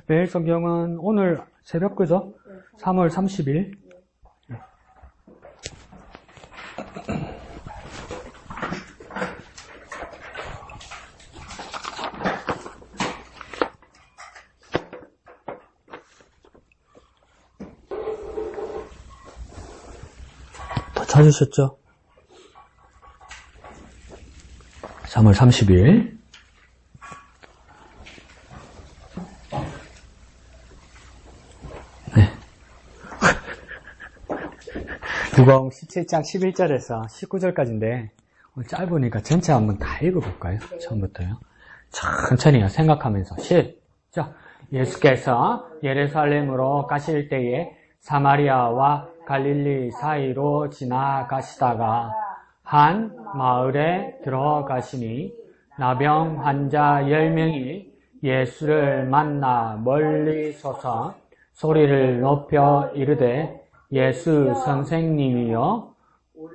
매일 성경은 오늘 새벽 그죠? 3월 30일. 다 찾으셨죠? 3월 30일. 누가복음 17장 11절에서 19절까지인데 짧으니까 전체 한번 다 읽어볼까요? 처음부터요. 천천히요. 생각하면서 시작. 예수께서 예루살렘으로 가실 때에 사마리아와 갈릴리 사이로 지나가시다가 한 마을에 들어가시니 나병 환자 10명이 예수를 만나 멀리 서서 소리를 높여 이르되 예수 선생님이여,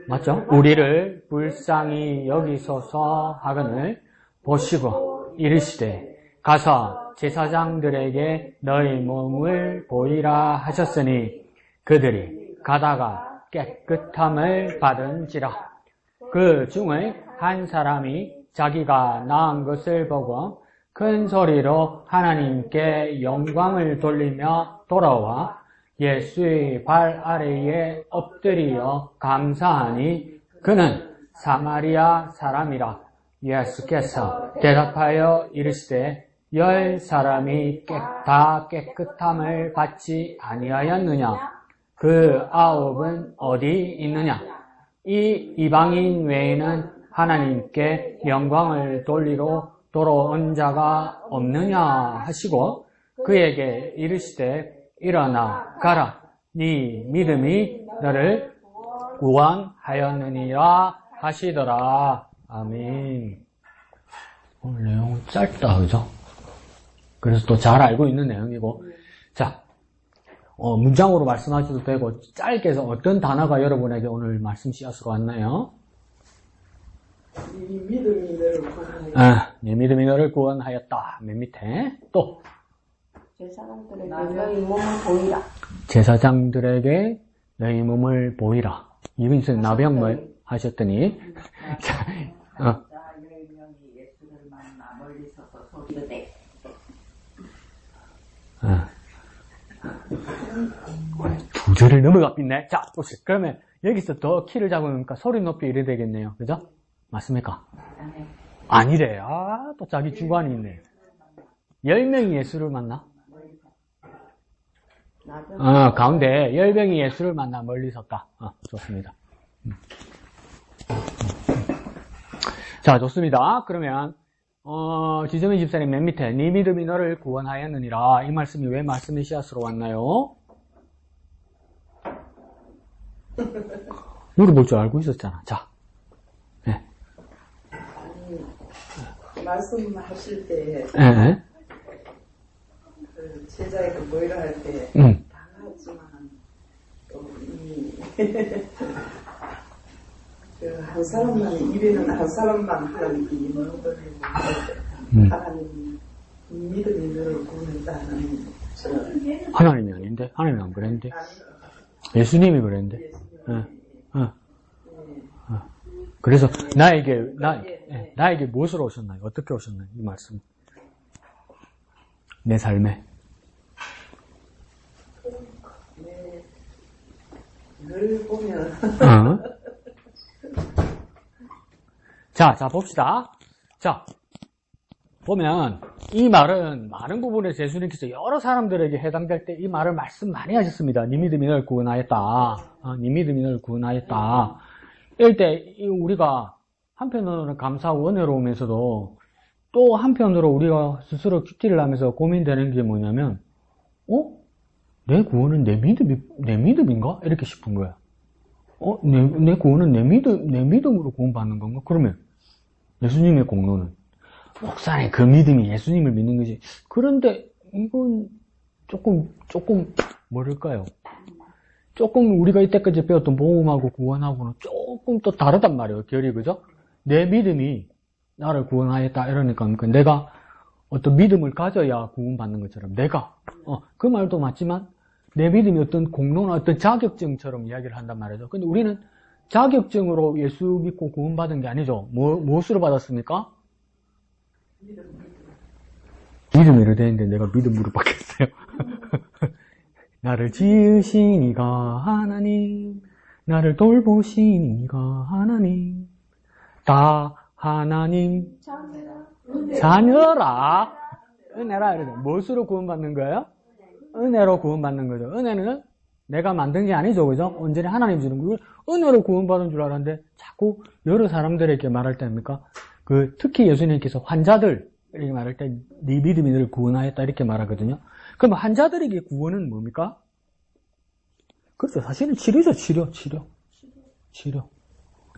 맞죠? 우리를 불쌍히 여기소서 하거늘 보시고 이르시되 가서 제사장들에게 너희 몸을 보이라 하셨으니 그들이 가다가 깨끗함을 받은지라. 그 중에 한 사람이 자기가 나은 것을 보고 큰 소리로 하나님께 영광을 돌리며 돌아와 예수의 발 아래에 엎드려 감사하니 그는 사마리아 사람이라. 예수께서 대답하여 이르시되 10사람이 다 깨끗함을 받지 아니하였느냐? 그 9은 어디 있느냐? 이 이방인 외에는 하나님께 영광을 돌리러 돌아온 자가 없느냐 하시고 그에게 이르시되 일어나 가라. 네 믿음이 너를 구원하였느니라 하시더라. 아멘. 오늘 내용은 짧다, 그죠? 그래서 또 잘 알고 있는 내용이고. 자, 문장으로 말씀하셔도 되고, 짧게 해서 어떤 단어가 여러분에게 오늘 말씀 씨앗으로 왔나요? 네 믿음이 너를 구원하였다. 네 믿음이 너를 구원하였다. 맨 밑에. 또. 제사장들에게 너희 몸을 보이라. 제사장들에게 너희 몸을 보이라. 이분이 나병을 하셨더니, 자, 10명이 예수를 만나 멀리 서서 소리르되. 두 줄을 넘어가 삐네. 자, 보세요. 그러면 여기서 더 키를 잡으니까 소리 높이 이래 되겠네요. 그죠? 맞습니까? 아니래. 또 자기 주관이 있네. 10명이 예수를 만나? 가운데 10명이 예수를 만나 멀리 섰다. 좋습니다. 자, 좋습니다. 그러면 지정민 집사님 맨 밑에 네 믿음이 너를 구원하였느니라. 이 말씀이 왜 말씀의 씨앗으로 왔나요? 물어볼 줄 알고 있었잖아. 자, 네. 말씀하실 때 그 제자에게 모이라 할 때 당하지만 또 그 한 사람만 입에는 한 사람만 하나님께 임하는 거를 하나님 믿음이 너를 구원했다 하는 하나님이 아닌데? 하나님이 안 그랬는데? 예수님이 그랬는데? 그래서 나에게 무엇으로 오셨나요? 어떻게 오셨나요? 이 말씀. 내 삶에. 늘 보면. 자, 봅시다. 자, 보면, 이 말은 많은 부분에서 예수님께서 여러 사람들에게 해당될 때 이 말을 말씀 많이 하셨습니다. 네 믿음이 너를 구원하였다. 네 믿음이 너를 구원하였다. 이럴 때, 우리가 한편으로는 감사하고 은혜로우면서도 또 한편으로 우리가 스스로 큐티를 하면서 고민되는 게 뭐냐면, 내 구원은 내 믿음인가? 이렇게 싶은 거야. 내 구원은 내 믿음으로 구원받는 건가? 그러면, 예수님의 공로는, 목사의 그 믿음이 예수님을 믿는 거지. 그런데, 이건, 조금, 뭐랄까요? 조금 우리가 이때까지 배웠던 복음하고 구원하고는 조금 또 다르단 말이에요. 결이, 그죠? 내 믿음이 나를 구원하였다. 이러니까, 내가, 어떤 믿음을 가져야 구원받는 것처럼 내가 그 말도 맞지만 내 믿음이 어떤 공로나 어떤 자격증처럼 이야기를 한단 말이죠. 근데 우리는 자격증으로 예수 믿고 구원받은 게 아니죠. 무엇으로 받았습니까? 믿음으로 되는데 내가 믿음으로 받겠어요. 나를 지으신 이가 하나님, 나를 돌보신 이가 하나님, 다 하나님 자녀라. 은혜라 이러죠. 무엇으로 구원받는 거예요? 은혜로 구원받는 거죠. 은혜는 내가 만든 게 아니죠. 그죠? 온전히 하나님 주는 거. 은혜로 구원받은 줄 알았는데 자꾸 여러 사람들에게 말할 때 합니까? 특히 예수님께서 환자들 이렇게 말할 때 네 믿음이 너를 구원하였다 이렇게 말하거든요. 그럼 환자들에게 구원은 뭡니까? 그렇죠. 사실은 치료죠. 치료.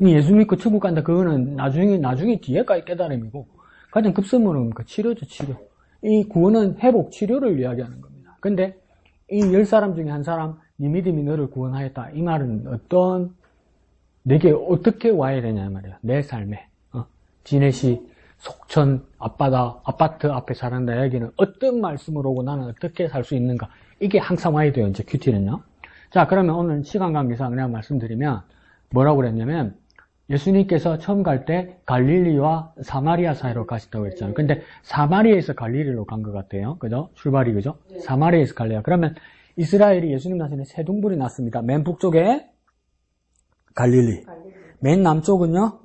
예수 믿고 천국 간다. 그거는 나중에 뒤에까지 깨달음이고 가장 급선무는 뭡니까? 치료죠. 치료. 이 구원은 회복, 치료를 이야기하는 겁니다. 근데 이 10사람 중에 한 사람 네 믿음이 너를 구원하였다. 이 말은 내게 어떻게 와야 되냐 말이야. 내 삶에. 진해시 속천 아파트 앞에 사는 나에게는 어떤 말씀으로 오고 나는 어떻게 살 수 있는가. 이게 항상 와야 돼요. 이제 큐티는요. 자, 그러면 오늘 시간 관계상 그냥 말씀드리면 뭐라고 그랬냐면 예수님께서 처음 갈 때 갈릴리와 사마리아 사이로 가셨다고 했잖아요. 근데 사마리아에서 갈릴리로 간 것 같아요. 그죠? 출발이 그죠? 네. 사마리아에서 갈릴리. 그러면 이스라엘이 예수님 나서는 세 동굴이 났습니다. 맨 북쪽에 갈릴리. 맨 남쪽은요?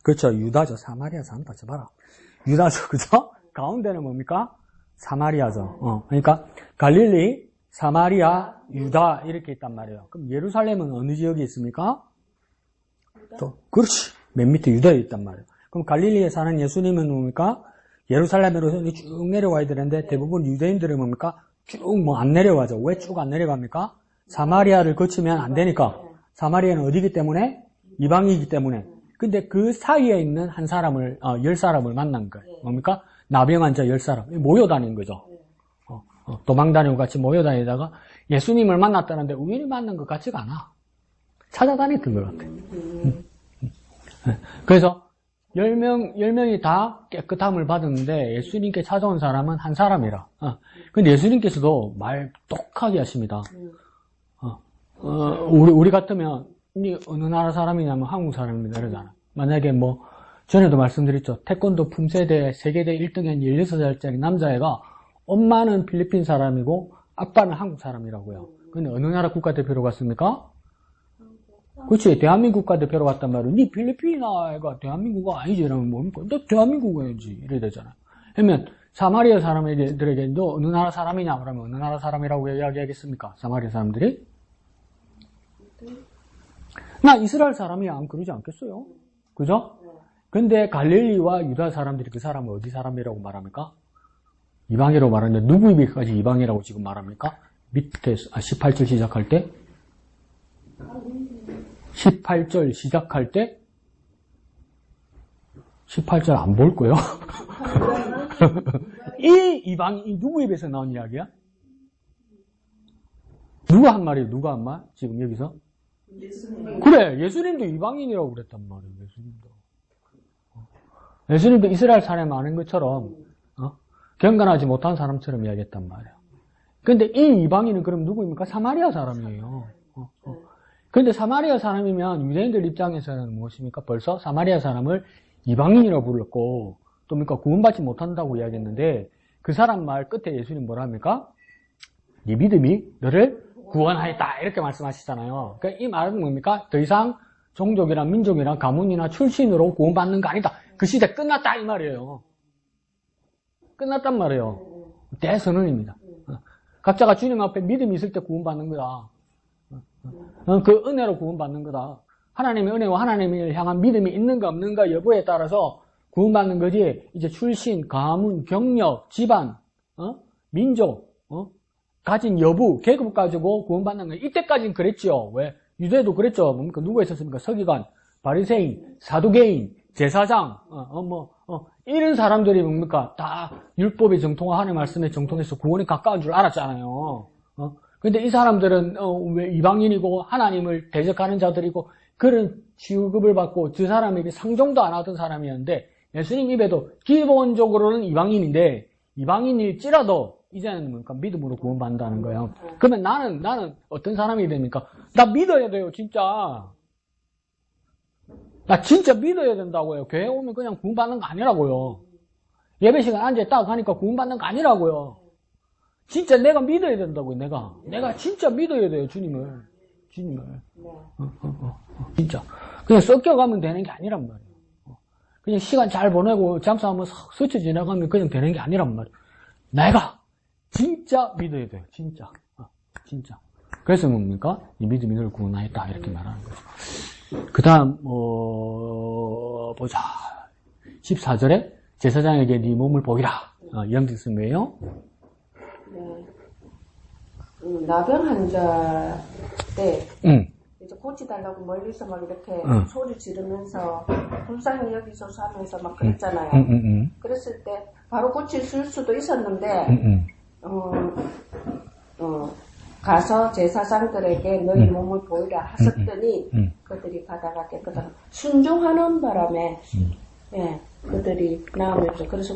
그렇죠. 유다죠. 사마리아 사람 다 쳐봐라. 유다죠. 그죠? 가운데는 뭡니까? 사마리아죠. 그러니까 갈릴리, 사마리아, 유다 이렇게 있단 말이에요. 그럼 예루살렘은 어느 지역에 있습니까? 그렇지. 맨 밑에 유다에 있단 말이에요. 그럼 갈릴리에 사는 예수님은 뭡니까? 예루살렘으로 쭉 내려와야 되는데 대부분 유대인들은 뭡니까? 쭉 안 내려가죠. 왜 쭉 안 내려갑니까? 사마리아를 거치면 안 되니까. 사마리아는 어디기 때문에? 이방이기 때문에. 근데 그 사이에 있는 한 사람을, 10사람을 만난 거예요. 뭡니까? 나병 환자 10사람. 모여 다닌 거죠. 도망 다니고 같이 모여 다니다가 예수님을 만났다는데 우연히 만난 것 같지가 않아. 찾아다녔던 것 같아. 그래서 10명이 다 깨끗함을 받았는데 예수님께 찾아온 사람은 한 사람이라. 근데 예수님께서도 말 똑하게 하십니다. 우리 같으면 니 어느 나라 사람이냐면 한국 사람입니다. 이러잖아. 만약에 전에도 말씀드렸죠. 태권도 품새대 세계대 1등인 16살짜리 남자애가 엄마는 필리핀 사람이고 아빠는 한국 사람이라고요. 근데 어느 나라 국가대표로 갔습니까? 그렇지. 대한민국 국가대표로 갔단 말이에요. 니 필리핀아가 대한민국가 아니지. 이러면 뭡니까? 너 대한민국이지. 이래야 되잖아. 그러면 사마리아 사람들에게 너 어느 나라 사람이냐? 그러면 어느 나라 사람이라고 이야기하겠습니까? 사마리아 사람들이? 나 이스라엘 사람이야. 안 그러지 않겠어요? 그죠? 근데 갈릴리와 유다 사람들이 그 사람을 어디 사람이라고 말합니까? 이방이라고 말하는데 누구 입에까지 이방이라고 지금 말합니까? 밑에 18절 시작할 때 18절 시작할 때 18절 안 볼 거예요. 이 이방이 누구 입에서 나온 이야기야? 누가 한 말이에요? 누가 한 말? 지금 여기서? 그래, 예수님도 이방인이라고 그랬단 말이에요. 예수님도 이스라엘 사람이 많은 것처럼 경건하지 못한 사람처럼 이야기했단 말이에요. 근데 이 이방인은 그럼 누구입니까? 사마리아 사람이에요. 근데 사마리아 사람이면 유대인들 입장에서는 무엇입니까? 벌써 사마리아 사람을 이방인이라고 불렀고 또 뭡니까? 구원받지 못한다고 이야기했는데 그 사람 말 끝에 예수님 뭐라 합니까? 네 믿음이 너를 구원하였다 이렇게 말씀하시잖아요. 그러니까 이 말은 뭡니까? 더 이상 종족이나 민족이나 가문이나 출신으로 구원받는 거 아니다. 그 시대 끝났다 이 말이에요. 끝났단 말이에요. 대선언입니다. 각자가 주님 앞에 믿음이 있을 때 구원받는 거다. 그 은혜로 구원받는 거다. 하나님의 은혜와 하나님을 향한 믿음이 있는가 없는가 여부에 따라서 구원받는 거지. 이제 출신, 가문, 경력, 집안, 민족, 가진 여부, 계급 가지고 구원받는 거예요. 이때까지는 그랬죠. 왜? 유대도 그랬죠. 뭡니까? 누가 있었습니까? 서기관, 바리새인, 사두개인, 제사장, 이런 사람들이 뭡니까? 다 율법에 정통하고 하나님의 말씀에 정통해서 구원에 가까운 줄 알았잖아요. 근데 이 사람들은 왜 이방인이고 하나님을 대적하는 자들이고 그런 취급을 받고 그 사람에게 상종도 안 하던 사람이었는데 예수님 입에도 기본적으로는 이방인인데 이방인일지라도 이제는 뭡니까? 믿음으로 구원받는다는 거예요. 그러면 나는 어떤 사람이 됩니까? 나 믿어야 돼요, 진짜. 나 진짜 믿어야 된다고요. 교회 오면 그냥 구원받는 거 아니라고요. 예배 시간 앉아 딱 하니까 구원받는 거 아니라고요. 진짜 내가 믿어야 된다고요, 내가 진짜 믿어야 돼요, 주님을. 진짜. 그냥 섞여가면 되는 게 아니란 말이에요. 그냥 시간 잘 보내고 잠수하면 스쳐 지나가면 그냥 되는 게 아니란 말이에요. 내가 진짜 믿어야 돼요, 진짜. 진짜. 그래서 뭡니까? 이 믿음이 너를 구원하였다, 이렇게 말하는 거죠. 그 다음, 보자. 14절에 제사장에게 네 몸을 보이라. 이런 뜻은 뭐예요? 나병 환자 때 이제 고치달라고 멀리서 막 이렇게 소리 지르면서 불쌍히 여기소서 하면서 막 그랬잖아요. 그랬을 때 바로 고칠 수도 있었는데 가서 제사장들에게 너희 몸을 보이라 하셨더니 그들이 가다가 깨끗하게 순종하는 바람에 예, 그들이 나오면서 그래서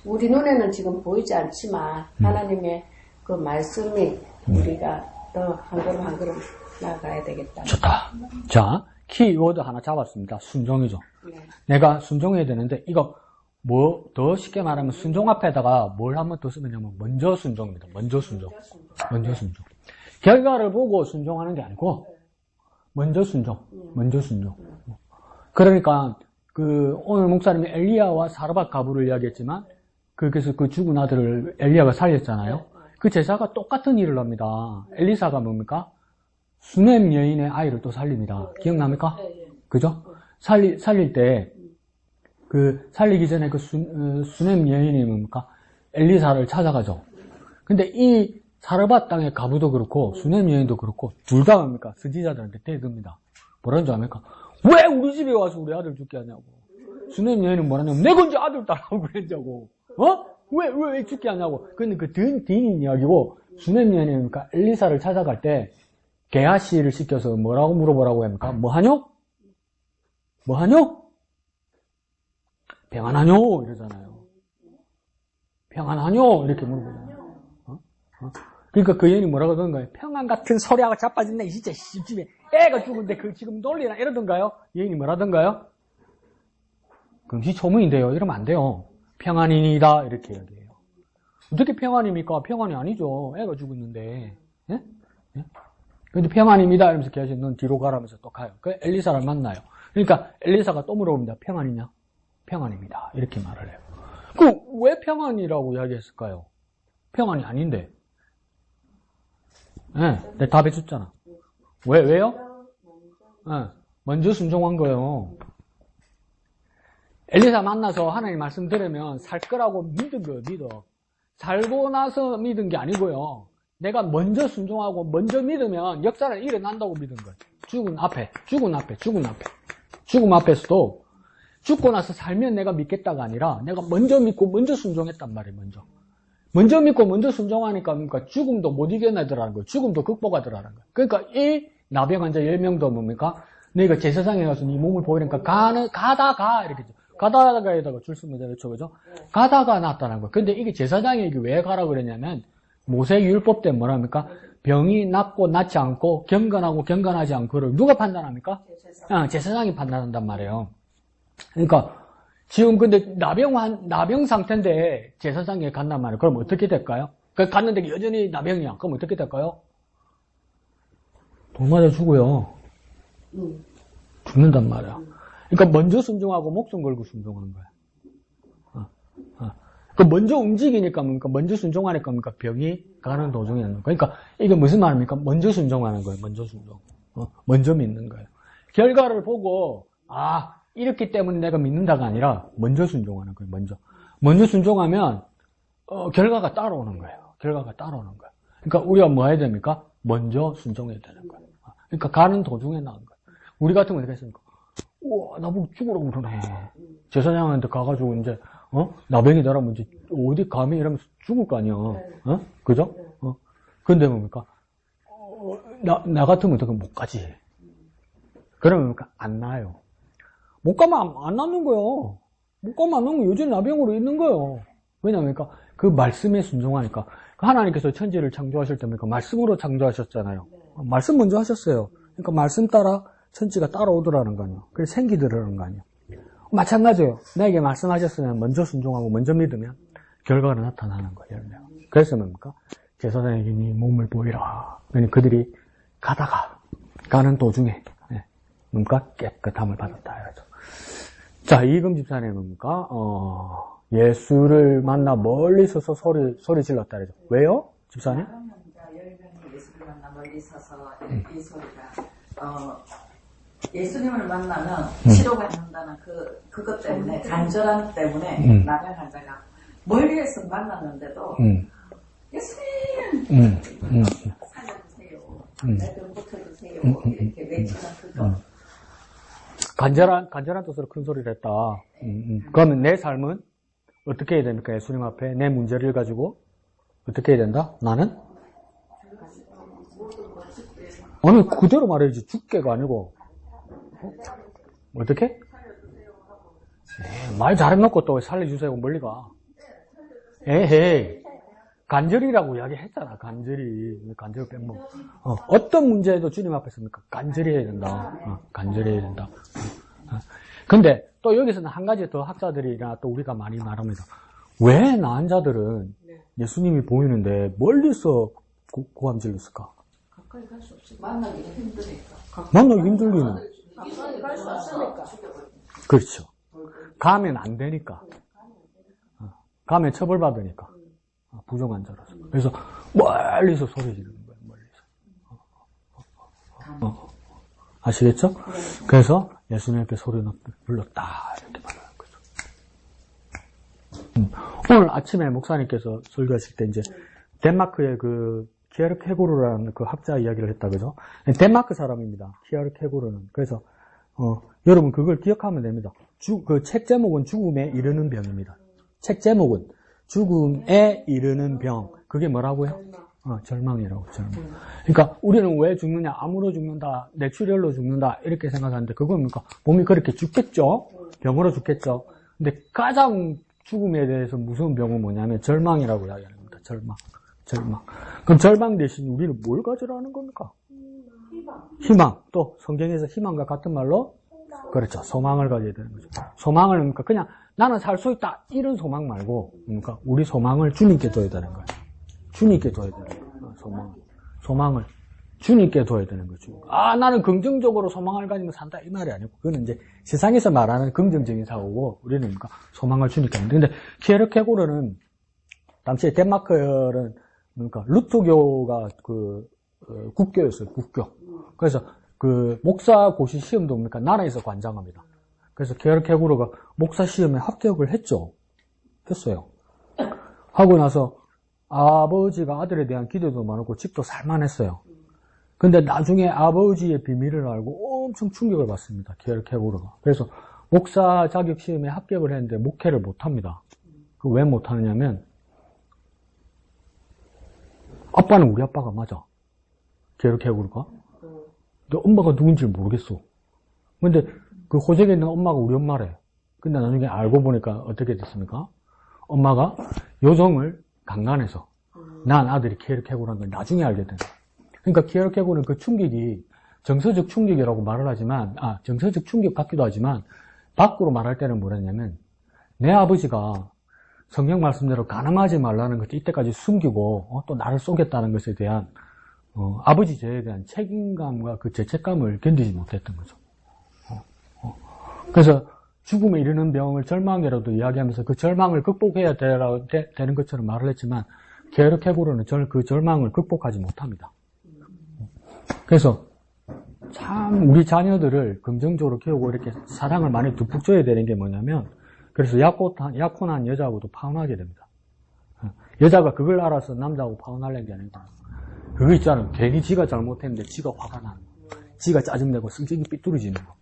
우리 눈에는 지금 보이지 않지만 하나님의 그 말씀이 우리가 더 한 걸음 한 걸음 나아가야 되겠다. 좋다. 자, 키워드 하나 잡았습니다. 순종이죠. 네. 내가 순종해야 되는데 이거 뭐 더 쉽게 말하면 순종 앞에다가 뭘 한번 더 쓰면요. 먼저 순종입니다. 먼저 순종. 결과를 보고 순종하는 게 아니고 먼저 순종. 그러니까 오늘 목사님이 엘리야와 사르밧 가부를 이야기했지만 그래서 그 죽은 아들을 엘리야가 살렸잖아요. 그 제사가 똑같은 일을 합니다. 엘리사가 뭡니까? 수넴 여인의 아이를 또 살립니다. 기억납니까? 그죠? 살릴 때, 살리기 전에 수넴 여인이 뭡니까? 엘리사를 찾아가죠. 근데 이 사르밧 땅의 가부도 그렇고, 수넴 여인도 그렇고, 둘 다 뭡니까? 선지자들한테 대듭니다. 뭐라는 줄 압니까? 왜 우리 집에 와서 우리 아들 죽게 하냐고. 수넴 여인은 뭐라냐면, 내가 언제 아들 딸라고 그랬냐고. 왜 죽게 하냐고. 근데 뒤인 이야기고, 수넴 여인이 뭡니까? 엘리사를 찾아갈 때, 게하시를 시켜서 뭐라고 물어보라고 합니까? 뭐하뇨? 평안하뇨? 이러잖아요. 평안하뇨? 이렇게 물어보잖아요. 그러니까 그 여인이 뭐라고 하던가요? 평안 같은 소리하고 자빠졌네, 진짜, 집에. 애가 죽은데 지금 놀리나? 이러던가요? 여인이 뭐라던가요? 금시초문인데요. 이러면 안 돼요. 평안이다. 이렇게 이야기해요. 어떻게 평안입니까? 평안이 아니죠. 애가 죽었는데. 예? 근데 평안입니다. 이러면서 계속 넌 뒤로 가라면서 또 가요. 그 엘리사를 만나요. 그러니까 엘리사가 또 물어봅니다. 평안이냐? 평안입니다. 이렇게 말을 해요. 왜 평안이라고 이야기했을까요? 평안이 아닌데. 내가 답 해줬잖아. 왜요? 먼저 순종한 거예요. 엘리사 만나서 하나님 말씀 들으면 살 거라고 믿은 거예요, 믿어. 살고 나서 믿은 게 아니고요. 내가 먼저 순종하고 먼저 믿으면 역사는 일어난다고 믿은 거예요. 죽음 앞에서도 죽고 나서 살면 내가 믿겠다가 아니라 내가 먼저 믿고 먼저 순종했단 말이에요, 먼저 믿고 먼저 순종하니까 그러니까 죽음도 못 이겨내더라는 거예요. 죽음도 극복하더라는 거예요. 그러니까 이 나병 환자 10명도 뭡니까? 너희가 제사장에 가서 네 몸을 보이니까 가다가 이렇게 가다가에다가 줄 쓰면 되겠죠, 그죠? 가다가 났다는 거예요. 근데 이게 제사장에게 왜 가라 그랬냐면 모세 율법 때문에 뭐랍니까? 병이 낫고 낫지 않고 경건하고 경건하지 않고를 누가 판단합니까? 제사장이 판단한단 말이에요. 그러니까 지금 근데 나병 상태인데 제사장에 간단 말이에요. 그럼 어떻게 될까요? 갔는데 여전히 나병이야. 그럼 어떻게 될까요? 돌 맞아 죽어요. 죽는단 말이야. 그러니까 먼저 순종하고 목숨 걸고 순종하는 거야. 먼저 움직이니까 뭡니까? 먼저 순종하니까 뭡니까? 병이 가는 도중에 하는 거예요. 그러니까 이게 무슨 말입니까? 먼저 순종하는 거예요. 먼저 순종. 먼저 믿는 거예요. 결과를 보고 이렇기 때문에 내가 믿는다가 아니라 먼저 순종하는 거예요. 먼저 순종하면 결과가 따라오는 거예요. 그러니까 우리가 뭐 해야 됩니까? 먼저 순종해야 되는 거예요. 그러니까 가는 도중에 나온 거예요. 우리 같은 건 어떻게 했습니까? 우와, 나보고 죽으라고 그러네. 제사장한테 가가지고 이제 나병이 되라면 이제 어디 감히 이러면서 죽을 거 아니야. 그죠? 근데 뭡니까? 나 같으면 어떻게 못 가지. 그러면 뭡니까? 안 나요. 못 가면 안 낫는 거요. 물감만 넣으면 여전히 나병으로 있는 거예요. 왜냐면 그 말씀에 순종하니까. 하나님께서 천지를 창조하실 때 말씀으로 창조하셨잖아요. 말씀 먼저 하셨어요. 그러니까 말씀 따라 천지가 따라오더라는 거 아니에요. 그래서 생기더라는 거 아니에요. 마찬가지예요. 나에게 말씀하셨으면 먼저 순종하고 먼저 믿으면 결과가 나타나는 거예요. 그래서 뭡니까? 제사장에게 네 몸을 보이라. 그들이 가는 도중에 뭡니까? 깨끗함을 받았다 해야죠. 자, 이금 집사님은 뭡니까? 예수를 만나 멀리 서서 소리 질렀다 그러죠. 왜요? 집사님? 10명이 예수를 만나 멀리 서서 이 소리가 예수님을 만나면 치료가 된다는 그것 때문에 간절함 때문에 남의 환자가 멀리에서 만났는데도 예수님 살려주세요. 내 좀 고쳐주세요. 이렇게 외치는 그거. 간절한 뜻으로 큰 소리를 했다. 그러면 내 삶은 어떻게 해야 됩니까? 예수님 앞에 내 문제를 가지고 어떻게 해야 된다? 나는? 아니, 그대로 말해야지. 죽게가 아니고. 어떻게? 말 잘해놓고 또 살려주세요. 멀리 가. 에헤이. 간절이라고 이야기했잖아. 간절히 빼먹어. 어떤 문제에도 주님 앞에 섭니까? 간절히 해야 된다. 간절히 해야 된다. 근데 또 여기서는 한 가지 더 학자들이나 또 우리가 많이 말합니다. 왜 나은 자들은 예수님이 보이는데 멀리서 고함 질렀을까? 가까이 갈 수 없으니까. 만나기가 힘드니까. 만나기 힘들기는. 가까이 갈 수 없으니까. 그렇죠. 가면 안 되니까. 가면 처벌받으니까. 부정한 자라서. 그래서 멀리서 소리 지르는 거예요. 멀리서. 아시겠죠? 그래서 예수님께 소리 불렀다 이렇게 말하는 거죠. 오늘 아침에 목사님께서 설교하실 때 이제 덴마크의 그 키아르케고르라는 그 학자 이야기를 했다 그죠? 덴마크 사람입니다. 키아르케고르는. 그래서 여러분 그걸 기억하면 됩니다. 그 책 제목은 죽음에 이르는 병입니다. 책 제목은 죽음에 이르는 병. 그게 뭐라고요? 절망이라고, 절망. 그러니까 우리는 왜 죽느냐? 암으로 죽는다, 뇌출혈로 죽는다, 이렇게 생각하는데 그건 뭡니까? 몸이 그렇게 죽겠죠? 병으로 죽겠죠? 근데 가장 죽음에 대해서 무서운 병은 뭐냐면 절망이라고 이야기하는 겁니다. 절망. 그럼 절망 대신 우리는 뭘 가지라는 겁니까? 희망. 또 성경에서 희망과 같은 말로 그렇죠. 소망을 가져야 되는 거죠. 소망을 그러니까 그냥 나는 살 수 있다 이런 소망 말고 그러니까 우리 소망을 주님께 둬야 되는 거예요. 주님께 둬야 되는 거예요. 소망을 주님께 둬야 되는 거죠. 나는 긍정적으로 소망을 가지면 산다 이 말이 아니고 그거는 이제 세상에서 말하는 긍정적인 사고고 우리는 그러니까 소망을 주님께 하는. 근데 키에르케고르는 당시에 덴마크는 그러니까 루터교가 국교였어요. 국교. 그래서 그 목사 고시 시험도 뭡니까? 나라에서 관장합니다. 그래서 키에르케고르가 목사 시험에 합격을 했어요. 하고 나서 아버지가 아들에 대한 기대도 많았고 집도 살만했어요. 근데 나중에 아버지의 비밀을 알고 엄청 충격을 받습니다. 키에르케고르가. 그래서 목사 자격 시험에 합격을 했는데 목회를 못합니다. 그 왜 못하느냐면 아빠는 우리 아빠가 맞아. 키에르케고르가. 근데 엄마가 누군지 모르겠어. 근데 그 호적에 있는 엄마가 우리 엄마래. 근데 나중에 알고 보니까 어떻게 됐습니까? 엄마가 요정을 강간해서 난 아들이 키에르케고르라는 걸 나중에 알게 된 거예요. 그러니까 키에르케고르는 그 충격이 정서적 충격이라고 말을 하지만 정서적 충격 같기도 하지만 밖으로 말할 때는 뭐랬냐면 내 아버지가 성경 말씀대로 가늠하지 말라는 것을 이때까지 숨기고 또 나를 쏘겠다는 것에 대한 아버지 죄에 대한 책임감과 그 죄책감을 견디지 못했던 거죠. 그래서 죽음에 이르는 병을 절망이라도 이야기하면서 그 절망을 극복해야 되는 것처럼 말을 했지만 키에르케고르는 그 절망을 극복하지 못합니다. 그래서 참 우리 자녀들을 긍정적으로 키우고 이렇게 사랑을 많이 듬뿍 줘야 되는 게 뭐냐면 그래서 약혼한 여자하고도 파혼하게 됩니다. 여자가 그걸 알아서 남자하고 파혼하려는 게 아니고 그거 있잖아요. 괜히 지가 잘못했는데 지가 화가 나는 거. 지가 짜증내고 성격이 삐뚤어지는 거.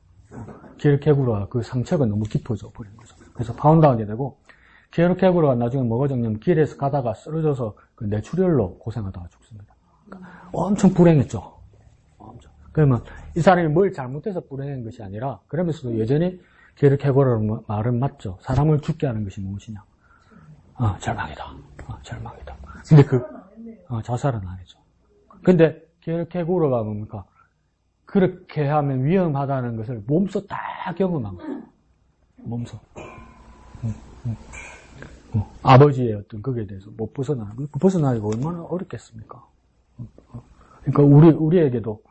키에르케고르가 그 상처가 너무 깊어져 버린 거죠. 그래서 파혼당하게 되고 키에르케고르가 나중에 뭐가 적냐면 길에서 가다가 쓰러져서 그 뇌출혈로 고생하다가 죽습니다. 그러니까 엄청 불행했죠. 엄청. 그러면 이 사람이 뭘 잘못해서 불행한 것이 아니라 그러면서도 여전히 게르케고르의 말은 맞죠. 사람을 죽게 하는 것이 무엇이냐? 절망이다. 절망이다. 근데 자살은 아니죠. 근데 게르케고르가 뭡니까? 그렇게 하면 위험하다는 것을 몸소 다 경험한 거예요. 몸소. 아버지의 어떤 거기에 대해서 못 벗어나기가 얼마나 어렵겠습니까? 그러니까 우리에게도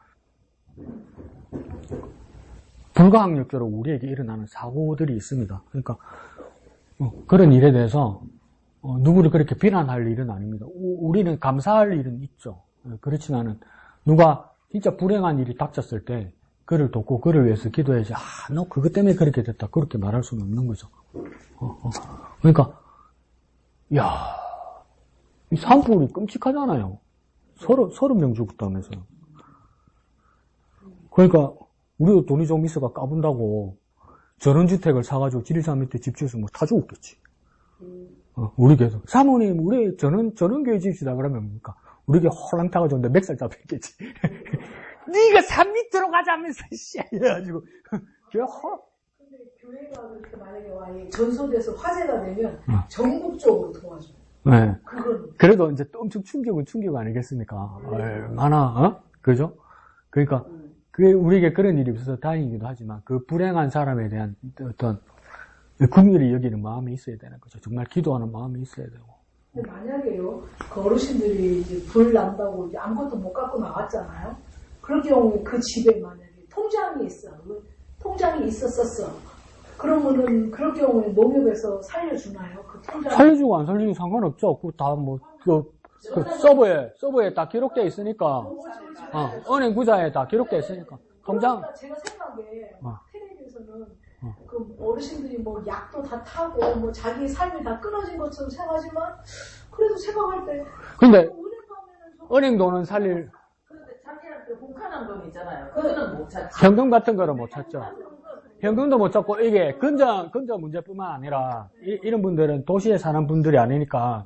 불가항력적으로 우리에게 일어나는 사고들이 있습니다. 그러니까 그런 일에 대해서 누구를 그렇게 비난할 일은 아닙니다. 우리는 감사할 일은 있죠. 그렇지만은 누가 진짜 불행한 일이 닥쳤을 때 그를 돕고 그를 위해서 기도해야지. 너 그것 때문에 그렇게 됐다. 그렇게 말할 수는 없는 거죠. 그러니까 이 산불이 끔찍하잖아요. 30명 죽었다면서요. 그러니까 우리도 돈이 좀 있어가 까분다고 전원주택을 사가지고 지리산 밑에 집 지어서 뭐 다 죽었겠지. 우리 계속 사모님 우리 전원교회 집시다 그러면 뭡니까? 우리 게 홀랑 타가지고 내 맥살 잡혔겠지. 네가 산 밑으로 가자면서 씨 이래가지고 근데 교회가 그렇게 만약에 전소돼서 화재가 되면 전국적으로 도와줘요. 네. 그건 그래도 이제 또 엄청 충격 아니겠습니까? 얼마나 그죠? 그러니까 그게 우리에게 그런 일이 없어서 다행이기도 하지만 그 불행한 사람에 대한 어떤 긍휼히 여기는 마음이 있어야 되는 거죠. 정말 기도하는 마음이 있어야 되고. 근데 만약에요, 그 어르신들이 이제 불 난다고 이제 아무것도 못 갖고 나왔잖아요. 그럴 경우에 그 집에 만약에 통장이 있어. 통장이 있었었어. 그러면은 그럴 경우에 농협에서 살려주나요? 그 통장. 살려주고 안 살려주고 상관없죠. 그 다 그 서버에 다 기록되어 있으니까. 은행 구자에 다 기록되어 있으니까. 통장. 그러니까 제가 생각에 텔레비에서는 그 어르신들이 뭐 약도 다 타고 뭐 자기 삶이 다 끊어진 것처럼 생각하지만 그래도 생각할 때 근데 은행 가면은 은행 돈은 살릴 그런데 자기한테 혹한한 돈 있잖아요. 그거는 못 찾지. 현금 같은 거는 못 찾죠. 현금도 못 찾고 이게 근저 문제뿐만 아니라 이런 분들은 도시에 사는 분들이 아니니까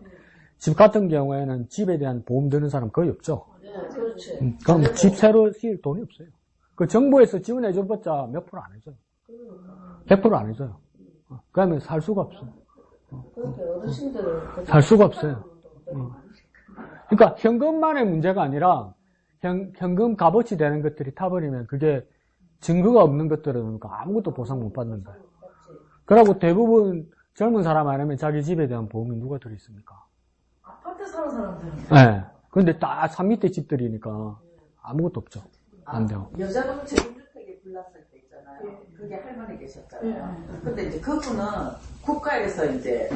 집 같은 경우에는 집에 대한 보험 드는 사람 거의 없죠. 그렇지. 그럼 집 새로 sil 돈이 없어요. 그 정부에서 지원해줘봤자 몇 프로 안 해줘요. 100% 안 해줘요. 그러면 살 수가 없어. 그렇게 어르신들은 살 수가 없어요. 그러니까 현금만의 문제가 아니라 현금 값어치 되는 것들이 타버리면 그게 증거가 없는 것들은 아무것도 보상 못 받는 거예요. 그러고 대부분 젊은 사람 아니면 자기 집에 대한 보험이 누가 들어있습니까? 아파트 사는 사람들은 네. 근데 다 산 밑에 집들이니까 아무것도 없죠. 안 돼요. 여자분 재건주택에 불났을 때 있잖아요. 그게 할머니 계셨잖아요. 근데 이제 그분은 국가에서 이제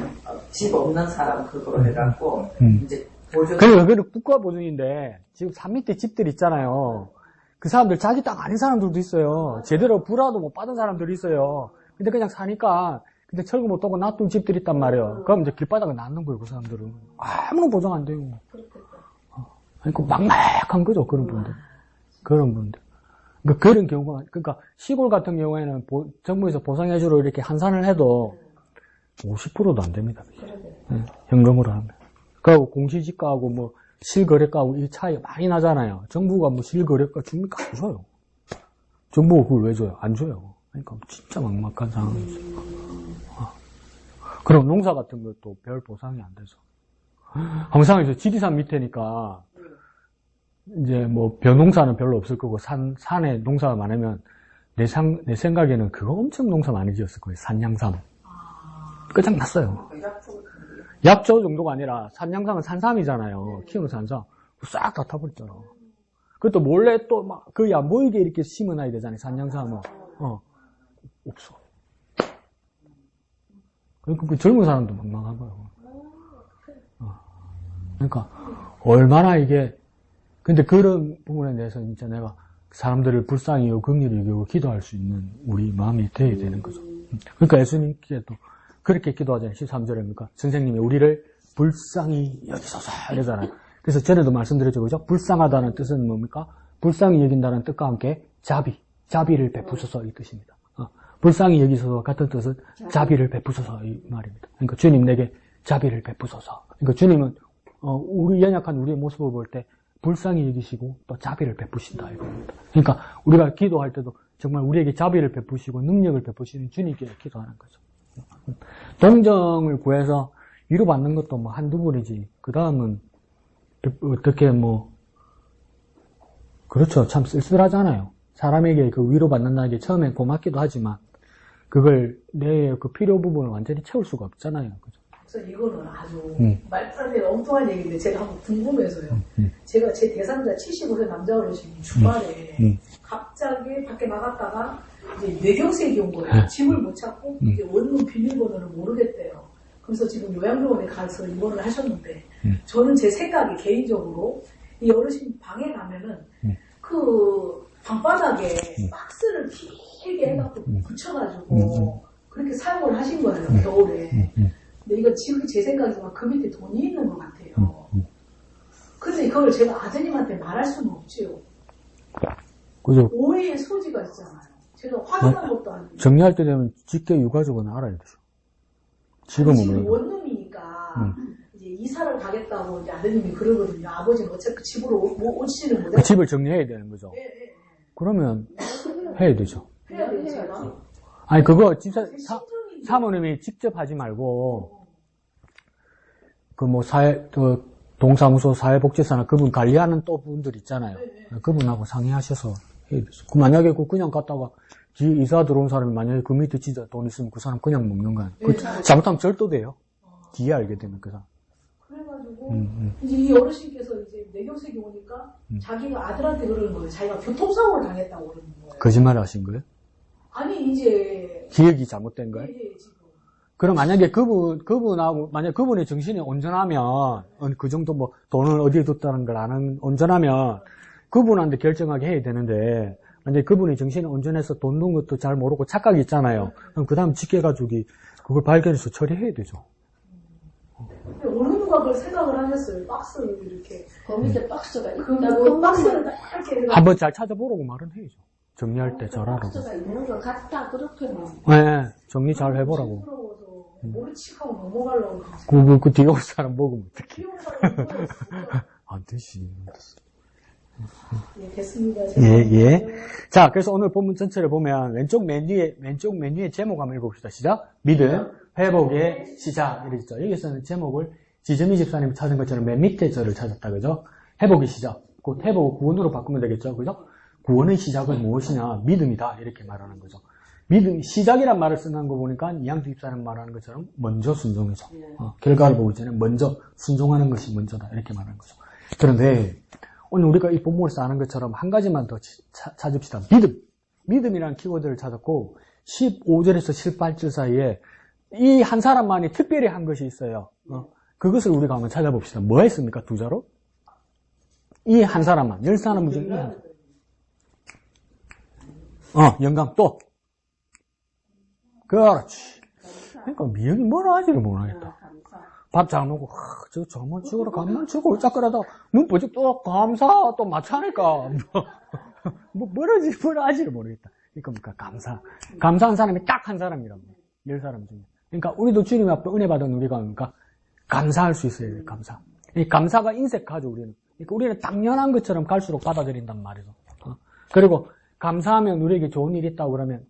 집 없는 사람 그거로 해갖고 이제 보조. 그거는 국가 보증인데 지금 산 밑에 집들 있잖아요. 그 사람들 자기 땅 아닌 사람들도 있어요. 제대로 불화도 못 받은 사람들이 있어요. 근데 그냥 사니까 근데 철거 못 하고 놔둔 집들이 있단 말이에요. 그럼 이제 길바닥에 낳는 거예요. 그 사람들은 아무런 보장 안 돼요. 그러니까 막막한 거죠. 그런 분들. 그러니까 그런 경우가 그러니까 시골 같은 경우에는 정부에서 보상해주러 이렇게 환산을 해도 50%도 안 됩니다. 네, 현금으로 하면. 그리고 공시지가하고 뭐 실거래가하고 이 차이 많이 나잖아요. 정부가 뭐 실거래가 줍니까? 안 줘요. 정부가 그걸 왜 줘요? 안 줘요. 그러니까 진짜 막막한 상황이죠. 그리고 농사 같은 것도 별 보상이 안 돼서. 항상 이제 지리산 밑에니까 이제 뭐 벼농사는 별로 없을 거고 산에 농사가 많으면 내 생각에는 그거 엄청 농사 많이 지었을 거예요. 산양삼. 끝장났어요. 약초 정도가 아니라 산양삼은 산삼이잖아요. 키우는 산삼. 싹 다 타버렸잖아. 그것도 몰래 또 막 거의 안 보이게 이렇게 심어놔야 되잖아요. 산양삼은. 없어. 그러니까 그 젊은 사람도 막막한 거예요. 그러니까 얼마나 이게 근데 그런 부분에 대해서 진짜 내가 사람들을 불쌍히 여기고 긍휼히 여기고 기도할 수 있는 우리 마음이 되어야 되는 거죠. 그러니까 예수님께도 그렇게 기도하잖아요. 13절에 그러니까 선생님이 우리를 불쌍히 여기소서 이러잖아요. 그래서 전에도 말씀드렸죠. 그죠? 불쌍하다는 뜻은 뭡니까? 불쌍히 여긴다는 뜻과 함께 자비를 베푸소서 이 뜻입니다. 불쌍히 여기소서 같은 뜻은 자비를 베푸소서 이 말입니다. 그러니까 주님 내게 자비를 베푸소서. 그러니까 주님은 우리 연약한 우리의 모습을 볼 때 불쌍히 여기시고 또 자비를 베푸신다 이겁니다. 그러니까 우리가 기도할 때도 정말 우리에게 자비를 베푸시고 능력을 베푸시는 주님께 기도하는 거죠. 동정을 구해서 위로받는 것도 뭐 한두 번이지. 그 다음은 어떻게 뭐 그렇죠. 참 쓸쓸하잖아요. 사람에게 그 위로받는다는 게 처음엔 고맙기도 하지만 그걸 내 그 필요 부분을 완전히 채울 수가 없잖아요. 그죠? 그래서 이거는 아주 말도 안 되는 엉뚱한 얘기인데 제가 한번 궁금해서요. 제가 제 대상자 75세 남자 어르신이 주말에 갑자기 밖에 나갔다가 이제 뇌경색이 온 거예요. 집을 못 찾고 이제 원룸 비밀번호를 모르겠대요. 그래서 지금 요양병원에 가서 입원을 하셨는데 저는 제 생각이 개인적으로 이 어르신 방에 가면은 그 방바닥에 박스를 길게 해갖고 붙여가지고 그렇게 사용을 하신 거예요. 겨울에. 근데 이거 지금 제 생각이지만 그 밑에 돈이 있는 것 같아요. 근데 그걸 제가 아드님한테 말할 수는 없지요. 그죠? 오해의 소지가 있잖아요. 제가 확인한 것도 아니고. 정리할 때 되면 직계 유가족은 알아야 되죠. 지금은 지금 그래도. 원룸이니까 이제 이사를 가겠다고 이제 아드님이 그러거든요. 아버지는 어차피 집으로 오지는 그 못해요. 집을 정리해야 되는 거죠. 예, 예. 그러면 해야 되죠. 해야 되죠. 아니 그거 집사 사모님이 직접 하지 말고 그 뭐 동사무소 사회복지사나 그분 관리하는 또 분들 있잖아요. 그분하고 상의하셔서 해야 되죠. 그 만약에 그냥 갔다가 이사 들어온 사람이 만약에 그 밑에 진짜 돈 있으면 그 사람 그냥 먹는 거야. 그 잘못하면 절도돼요. 뒤에 알게 되면 그 사람. 그래가지고 이제 이 어르신께서 이제 뇌경색이 오니까 자기가 아들한테 그러는 거예요. 자기가 교통사고를 당했다고 그러는 거예요. 거짓말 하신 거예요? 아니 이제 기억이 잘못된 거예요? 예, 지금 그럼 만약에 그분하고, 만약 그분의 정신이 온전하면, 그 정도 뭐, 돈을 어디에 뒀다는 걸 아는, 온전하면, 그분한테 결정하게 해야 되는데, 만약에 그분의 정신이 온전해서 돈 넣은 것도 잘 모르고 착각이 있잖아요. 그럼 그 다음 직계가족이 그걸 발견해서 처리해야 되죠. 어느 누가 그걸 생각을 하셨어요. 박스를 이렇게. 그 밑에 박스가 그 있다고. 박스를 이렇게 해서 한번 잘 찾아보라고 말은 해야죠. 정리할 때 잘 하라고. 박스가 있는 것 같다. 그렇게는. 네, 정리 잘 해보라고. 시끄러워서 모르치고 넘어가려고. 그 뒤에 올 사람 먹으면 어떡해. 귀여운 사람 먹어요, 진짜. 안 되지. 예, 됐습니다. 예. 자, 그래서 오늘 본문 전체를 보면 왼쪽 맨 위에 제목 한번 읽어봅시다. 시작. 믿음, 회복의 시작. 이러죠. 여기서는 제목을 지점이 집사님이 찾은 것처럼 맨 밑에 저를 찾았다. 그죠? 회복의 시작. 곧 회복 구원으로 바꾸면 되겠죠. 그죠? 구원의 시작은 무엇이냐? 믿음이다. 이렇게 말하는 거죠. 믿음, 시작이란 말을 쓰는 거 보니까 이양주 집사님 말하는 것처럼 먼저 순종이죠. 결과를 보기 전에 먼저 순종하는 것이 먼저다. 이렇게 말하는 거죠. 그런데 오늘 우리가 이 본문을 쌓는 것처럼 한 가지만 더 찾읍시다. 믿음. 믿음이라는 키워드를 찾았고 15절에서 18절 사이에 이 한 사람만이 특별히 한 것이 있어요. 그것을 우리가 한번 찾아봅시다. 뭐 했습니까? 두 자로? 이 한 사람만. 10사람 중에 이 한 사람. 영감 또. 그렇지. 그러니까 미역이 뭐라 하지를 모르겠다. 밥 잘 먹고, 저만 죽어라, 간만 죽어, 짝그러다, 눈 뽀직 또, 감사, 또 마찬하니까. 뭐라 하지를 모르겠다. 그러니까 감사. 감사한 사람이 딱 한 사람이라고. 10사람 중에. 그러니까 우리도 주님 앞에 은혜 받은 우리가 그러니까 감사할 수 있어야 돼요, 감사. 이 감사가 인색하죠, 우리는. 그러니까 우리는 당연한 것처럼 갈수록 받아들인단 말이죠. 그리고 감사하면 우리에게 좋은 일이 있다고 그러면,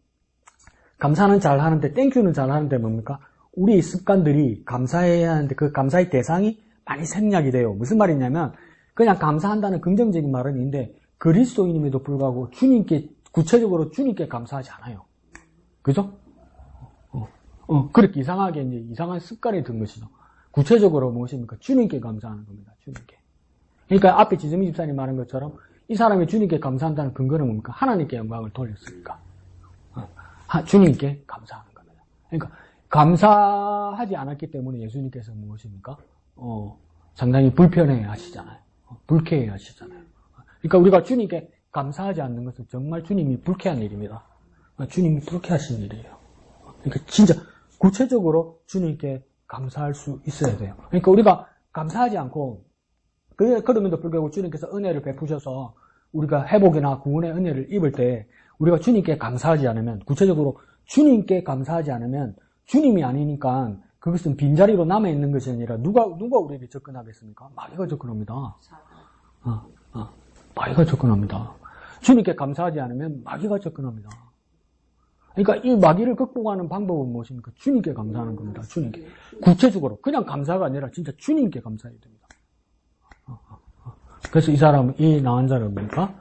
감사는 잘 하는데, 땡큐는 잘 하는데 뭡니까? 우리 습관들이 감사해야 하는데 그 감사의 대상이 많이 생략이 돼요. 무슨 말이냐면 그냥 감사한다는 긍정적인 말은 있는데 그리스도인임에도 불구하고 구체적으로 주님께 감사하지 않아요. 그죠? 그렇게 이상하게 이제 이상한 습관이 든 것이죠. 구체적으로 무엇입니까? 주님께 감사하는 겁니다. 주님께. 그러니까 앞에 지점이 집사님 말한 것처럼 이 사람이 주님께 감사한다는 근거는 뭡니까? 하나님께 영광을 돌렸으니까. 주님께 감사하는 겁니다. 그러니까 감사하지 않았기 때문에 예수님께서 무엇입니까? 상당히 불편해 하시잖아요. 불쾌해 하시잖아요. 그러니까 우리가 주님께 감사하지 않는 것은 정말 주님이 불쾌한 일입니다. 주님이 불쾌하신 일이에요. 그러니까 진짜 구체적으로 주님께 감사할 수 있어야 돼요. 그러니까 우리가 감사하지 않고 그럼에도 불구하고 주님께서 은혜를 베푸셔서 우리가 회복이나 구원의 은혜를 입을 때 우리가 주님께 감사하지 않으면 구체적으로 주님께 감사하지 않으면 주님이 아니니까 그것은 빈자리로 남아있는 것이 아니라 누가 우리에게 접근하겠습니까? 마귀가 접근합니다. 마귀가 접근합니다. 주님께 감사하지 않으면 마귀가 접근합니다. 그러니까 이 마귀를 극복하는 방법은 무엇입니까? 주님께 감사하는 겁니다. 주님께. 구체적으로 그냥 감사가 아니라 진짜 주님께 감사해야 됩니다. 그래서 이 사람은, 이 나은 자는 뭡니까?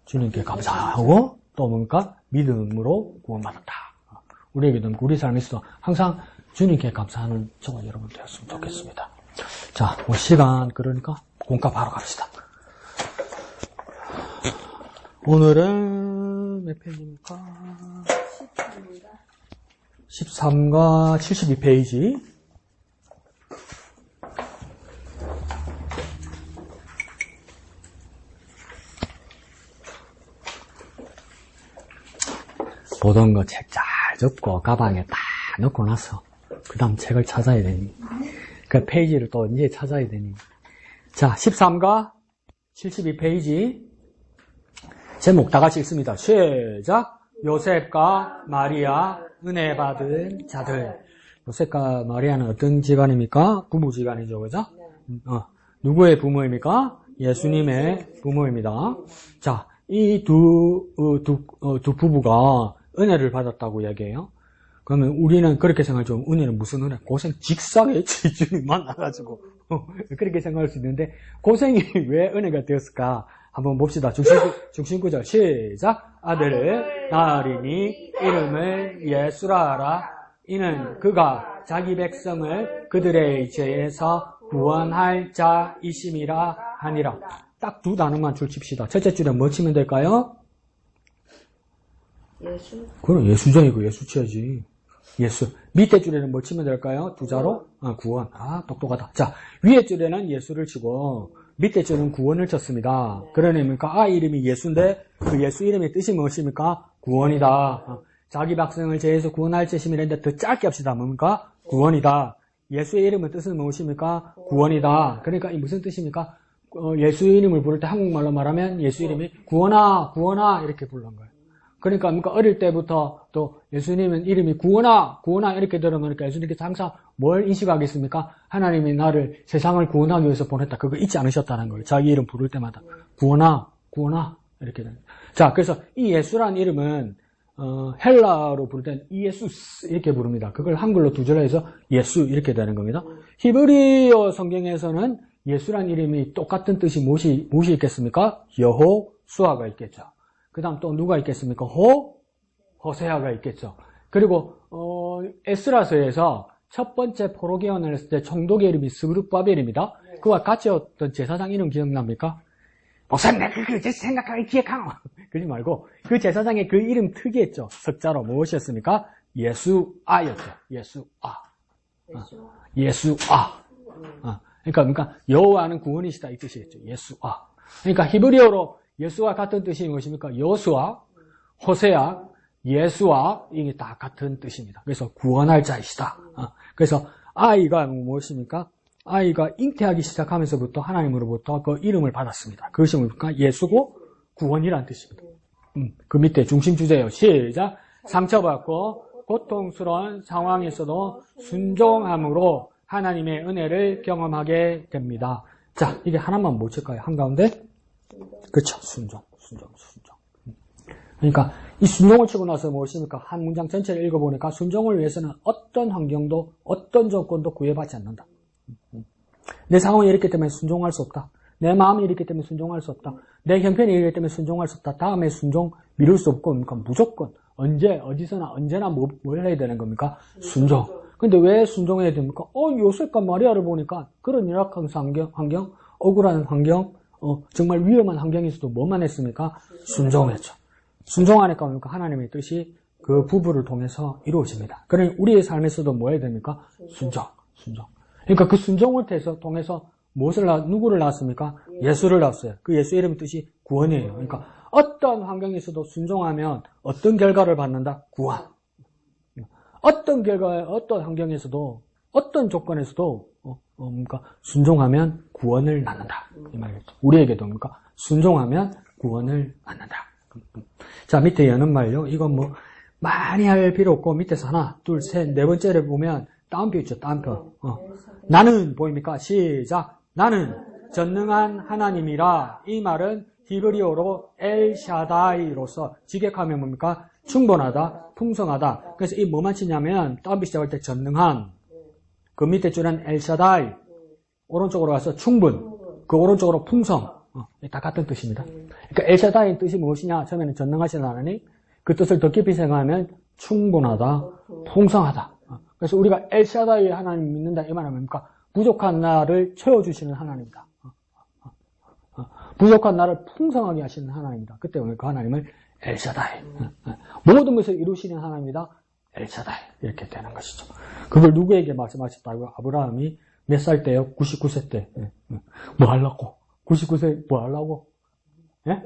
주님께 감사하고 또 뭡니까? 믿음으로 구원받았다. 우리에게는 우리 삶에서 항상 주님께 감사하는 저와 여러분 되었으면 좋겠습니다. 자, 뭐 시간 그러니까 공과 바로 갑시다. 오늘은 몇 페이지입니까? 13과 72페이지. 보던 거 책 잘 접고 가방에 딱 넣고 나서 그 다음 책을 찾아야 되니 그 페이지를 또 이제 찾아야 되니 자 13과 72페이지 제목 다 같이 읽습니다. 시작. 요셉과 마리아 은혜 받은 자들. 요셉과 마리아는 어떤 집안입니까? 부부지간이죠, 그죠? 누구의 부모입니까? 예수님의 부모입니다. 자, 이 두 부부가 은혜를 받았다고 이야기해요. 그러면 우리는 그렇게 생각하죠. 은혜는 무슨 은혜? 고생 직사겠지. 주님 만나가지고. 그렇게 생각할 수 있는데, 고생이 왜 은혜가 되었을까? 한번 봅시다. 중심구절 시작. 아들을 낳으리니 이름을 예수라 하라. 이는 그가 자기 백성을 그들의 죄에서 구원할 자이심이라 하니라. 딱 두 단어만 줄칩시다. 첫째 줄에 뭐 치면 될까요? 예수. 그럼 예수죠. 이거 예수 쳐야지. 예수. 밑에 줄에는 뭐 치면 될까요? 두 자로? 구원. 똑똑하다. 자, 위에 줄에는 예수를 치고 밑에 줄은 구원을 쳤습니다. 그러니까 이름이 예수인데 그 예수 이름의 뜻이 무엇입니까? 구원이다. 자기 백성을 죄에서 구원할 자심이랬는데 더 짧게 합시다. 뭡니까? 구원이다. 예수의 이름의 뜻은 무엇입니까? 구원이다. 그러니까 이 무슨 뜻입니까? 예수 이름을 부를 때 한국말로 말하면 예수 이름이 구원아, 구원아 이렇게 부르는 거예요. 그러니까 어릴 때부터 또 예수님은 이름이 구원아, 구원아 이렇게 들어놓으니까 예수님께서 항상 뭘 인식하겠습니까? 하나님이 나를 세상을 구원하기 위해서 보냈다. 그거 잊지 않으셨다는 거예요. 자기 이름 부를 때마다. 구원아, 구원아 이렇게 됩니다. 자, 그래서 이 예수라는 이름은 헬라어로 부를 때는 이예수스 이렇게 부릅니다. 그걸 한글로 두 줄로 해서 예수 이렇게 되는 겁니다. 히브리어 성경에서는 예수라는 이름이 똑같은 뜻이 무엇이 있겠습니까? 여호수아가 있겠죠. 그 다음 또 누가 있겠습니까? 호세아가 있겠죠. 그리고 에스라서에서 첫 번째 포로기원을 했을 때 총독의 이름이 스부르바벨입니다. 그와 같이 어떤 제사장 이름 기억납니까? 목사님 그 생각하기 기억하노. 그러지 말고 그 제사장의 그 이름 특이했죠. 석자로 무엇이었습니까? 예수아였죠. 예수아. 그러니까 여호와는 구원이시다 이 뜻이겠죠. 예수아. 그러니까 히브리어로 예수와 같은 뜻이 무엇입니까? 여수아, 호세아, 예수아 이게 다 같은 뜻입니다. 그래서 구원할 자이시다. 그래서 아이가 무엇입니까? 아이가 잉태하기 시작하면서부터 하나님으로부터 그 이름을 받았습니다. 그것이 뭡니까? 예수고 구원이라는 뜻입니다. 그 밑에 중심 주제예요. 시작. 상처받고 고통스러운 상황에서도 순종함으로 하나님의 은혜를 경험하게 됩니다. 자, 이게 하나만 못 칠까요? 한가운데? 그렇죠. 순종. 그러니까 이 순종을 치고 나서 무엇입니까? 한 문장 전체를 읽어보니까 순종을 위해서는 어떤 환경도 어떤 조건도 구애받지 않는다. 내 상황이 이렇기 때문에 순종할 수 없다. 내 마음이 이렇기 때문에 순종할 수 없다. 내 형편이 이렇기 때문에 순종할 수 없다. 다음에 순종 미룰 수 없고 그러니까 무조건 어디서나 언제나 뭘 해야 되는 겁니까? 순종. 근데 왜 순종해야 됩니까? 요셉과 마리아를 보니까 그런 열악한 환경, 억울한 환경, 정말 위험한 환경에서도 뭐만 했습니까? 순종했죠. 순종하니까 뭡니까? 하나님의 뜻이 그 부부를 통해서 이루어집니다. 그러니 우리의 삶에서도 뭐 해야 됩니까? 순종. 그러니까 그 순종을 통해서 누구를 낳았습니까? 예수를 낳았어요. 그 예수 이름의 뜻이 구원이에요. 그러니까 어떤 환경에서도 순종하면 어떤 결과를 받는다? 구원. 어떤 환경에서도, 어떤 조건에서도, 그러니까 순종하면 구원을 낳는다. 이 말이겠죠. 우리에게도 그러니까 순종하면 구원을 낳는다. 자, 밑에 여는 말요. 이건 뭐, 많이 할 필요 없고, 밑에서 하나, 둘, 셋, 네 번째를 보면, 따옴표 있죠, 따옴표. 나는, 보입니까? 시작. 나는 전능한 하나님이라. 이 말은 히브리어로 엘샤다이로서 직역하면 뭡니까? 충분하다, 풍성하다. 그래서 이 뭐만 치냐면 다운비 시작할 때 전능한, 그 밑에 줄은 엘샤다이, 오른쪽으로 가서 충분, 그 오른쪽으로 풍성, 다 같은 뜻입니다. 그러니까 엘샤다이의 뜻이 무엇이냐? 처음에는 전능하신 하나님, 그 뜻을 더 깊이 생각하면 충분하다, 풍성하다. 그래서 우리가 엘샤다이 하나님 믿는다 이 말은 뭡니까? 부족한 나를 채워주시는 하나님이다. 부족한 나를 풍성하게 하시는 하나님이다. 그때 오늘 그 하나님을 엘샤다이, 모든 것을 이루시는 하나님이다. 엘샤다이 이렇게 되는 것이죠. 그걸 누구에게 말씀하셨다고요? 아브라함이 몇 살 때요? 99세 때. 뭐 하려고? 99세 뭐 하려고? 예?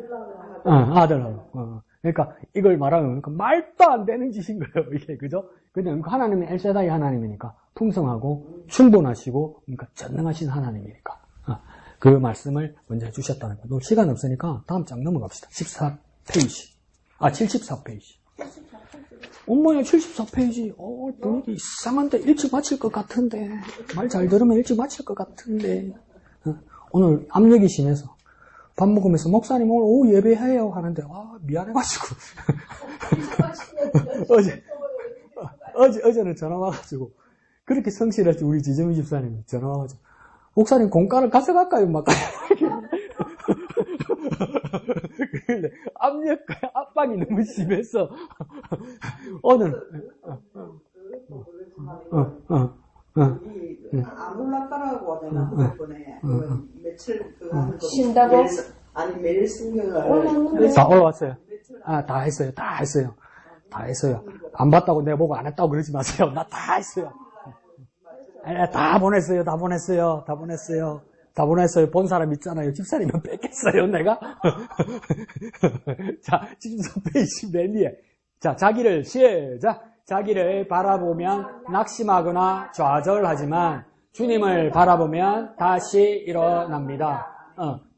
아들하고. 그러니까 이걸 말하면 말도 안 되는 짓인 거예요. 이게 그죠? 근데 하나님은 엘샤다이 하나님이니까 풍성하고 충분하시고 그러니까 전능하신 하나님이니까 그 말씀을 먼저 해주셨다는 거예요. 시간 없으니까 다음 장 넘어갑시다. 14페이지. 74페이지. 엄마야 74페이지. 분위기 이상한데 일찍 마칠 것 같은데. 말 잘 들으면 일찍 마칠 것 같은데. 오늘 압력이 심해서 밥 먹으면서 목사님 오늘 오후 예배해요 하는데 미안해가지고 어제는 전화 와가지고 그렇게 성실했지. 우리 지점이 집사님이 전화 와가지고 목사님 공과를 가져갈까요? 막 근데 압박이 너무 심해서 오늘 안 올랐다라고 내가 그번에 며칠 쉰다고? 아니 매일 승경을 다 올라왔어요. 다 했어요. 다 했어요. 다 했어요. 안 봤다고 내가 보고 안 했다고 그러지 마세요. 나 다 했어요. 다 보냈어요. 다 보냈어요. 다 보냈어요. 다 보냈어요. 본 사람 있잖아요. 집사님은 뺏겠어요, 내가? 자, 73페이지 맨 위에. 자, 자기를 바라보면 낙심하거나 좌절하지만 주님을 바라보면 다시 일어납니다.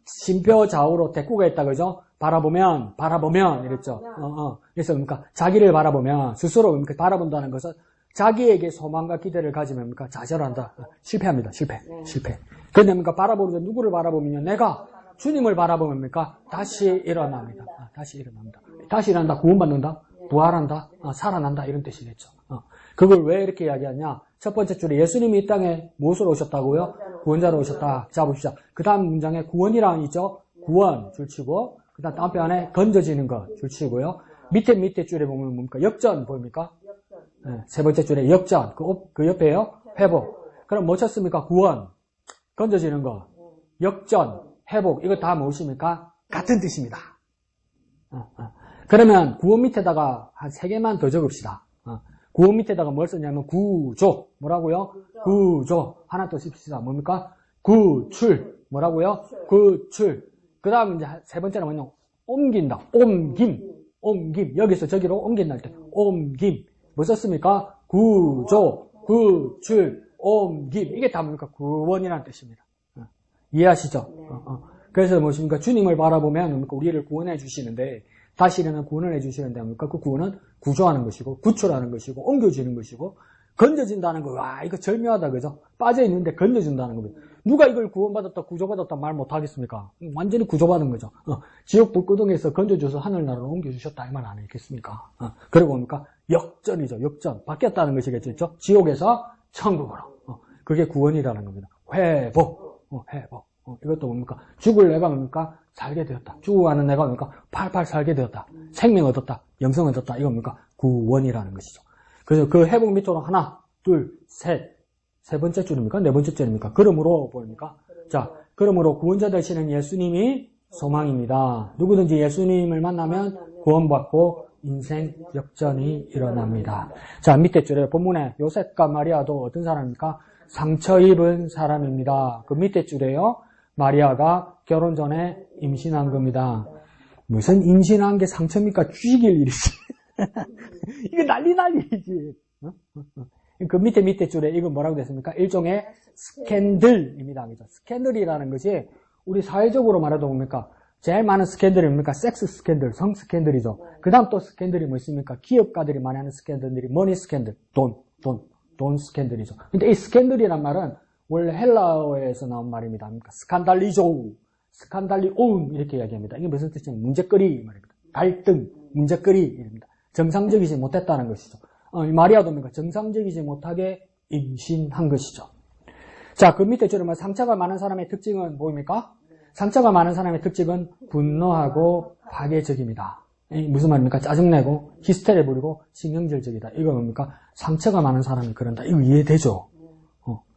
심표 좌우로 대꾸가 있다, 그죠? 바라보면, 이랬죠. 그래서 그러니까 자기를 바라보면, 스스로 그러니까 바라본다는 것은 자기에게 소망과 기대를 가지면 뭡니까? 좌절한다. 실패합니다. 실패. 그런데 뭡니까? 바라보면 누구를 바라보면요? 내가 주님을 바라보면 뭡니까? 다시 일어납니다. 다시 일어납니다. 다시 일어난다. 구원받는다. 부활한다. 살아난다. 이런 뜻이겠죠. 그걸 왜 이렇게 이야기하냐? 첫 번째 줄에 예수님이 이 땅에 무엇으로 오셨다고요? 구원자로 오셨다. 자, 봅시다. 그 다음 문장에 구원이라는 있죠? 구원 줄치고, 그 다음 편에 건져지는 것 줄치고요. 밑에 줄에 보면 뭡니까? 역전 보입니까? 네, 세 번째 줄에 역전, 그 옆에요? 회복. 그럼 뭐 쳤습니까? 구원, 건져지는 거, 역전, 회복, 이거 다 무엇입니까? 같은 뜻입니다. 그러면 구원 밑에다가 한 3개만 더 적읍시다. 구원 밑에다가 뭘 썼냐면 구조, 뭐라고요? 구조, 하나 더 씁시다. 뭡니까? 구출, 뭐라고요? 구출. 그 다음 이제 세 번째는 뭐냐? 옮긴다, 옮김. 여기서 저기로 옮긴다 할 때, 옮김. 뭐 썼습니까? 구조, 구출, 옮김. 이게 다 뭡니까? 구원이라는 뜻입니다. 이해하시죠? 그래서 무엇입니까? 주님을 바라보면 뭡니까? 우리를 구원해 주시는데, 다시 일어나는 구원을 해 주시는데 뭡니까? 그 구원은 구조하는 것이고, 구출하는 것이고, 옮겨지는 것이고, 건져진다는 거. 와, 이거 절묘하다, 그죠? 빠져있는데 건져준다는 겁니다. 누가 이걸 구원받았다, 구조받았다 말 못하겠습니까? 완전히 구조받은 거죠. 지옥 불구덩이에서 건져줘서 하늘나라로 옮겨주셨다, 이 말 안 했겠습니까? 그리고 뭡니까? 역전이죠, 역전. 바뀌었다는 것이겠죠? 지옥에서 천국으로. 그게 구원이라는 겁니다. 회복. 이것도 뭡니까? 죽을 내가 뭡니까? 살게 되었다. 죽어가는 내가 뭡니까? 팔팔 살게 되었다. 생명 얻었다. 영성 얻었다. 이거 뭡니까? 구원이라는 것이죠. 그래서 그 회복 밑으로 하나, 둘, 셋. 세 번째 줄입니까? 네 번째 줄입니까? 그러므로 보입니까? 자, 그러므로 구원자 되시는 예수님이 소망입니다. 누구든지 예수님을 만나면 구원받고 인생 역전이 일어납니다. 자, 밑에 줄에 본문에 요셉과 마리아도 어떤 사람입니까? 상처 입은 사람입니다. 그 밑에 줄에요. 마리아가 결혼 전에 임신한 겁니다. 무슨 임신한 게 상처입니까? 죽일 일이지. 이거 난리지. 그 밑에 줄에 이건 뭐라고 됐습니까? 일종의 스캔들입니다. 그죠? 스캔들이라는 것이 우리 사회적으로 말해도 뭡니까? 제일 많은 스캔들이 뭡니까? 섹스 스캔들, 성 스캔들이죠. 그 다음 또 스캔들이 뭐 있습니까? 기업가들이 많이 하는 스캔들이 머니 스캔들, 돈 스캔들이죠. 근데 이 스캔들이란 말은 원래 헬라어에서 나온 말입니다. 그러니까 스칸달리온 이렇게 이야기합니다. 이게 무슨 뜻이냐면 문제거리 말입니다. 갈등, 문제거리입니다. 정상적이지 못했다는 것이죠. 마리아도 그러니까 정상적이지 못하게 임신한 것이죠. 자, 그 밑에 줄에 상처가 많은 사람의 특징은 뭐입니까? 상처가 많은 사람의 특징은 분노하고 파괴적입니다. 무슨 말입니까? 짜증내고 히스테리 부리고 신경질적이다. 이거 뭡니까? 상처가 많은 사람이 그런다. 이거 이해되죠?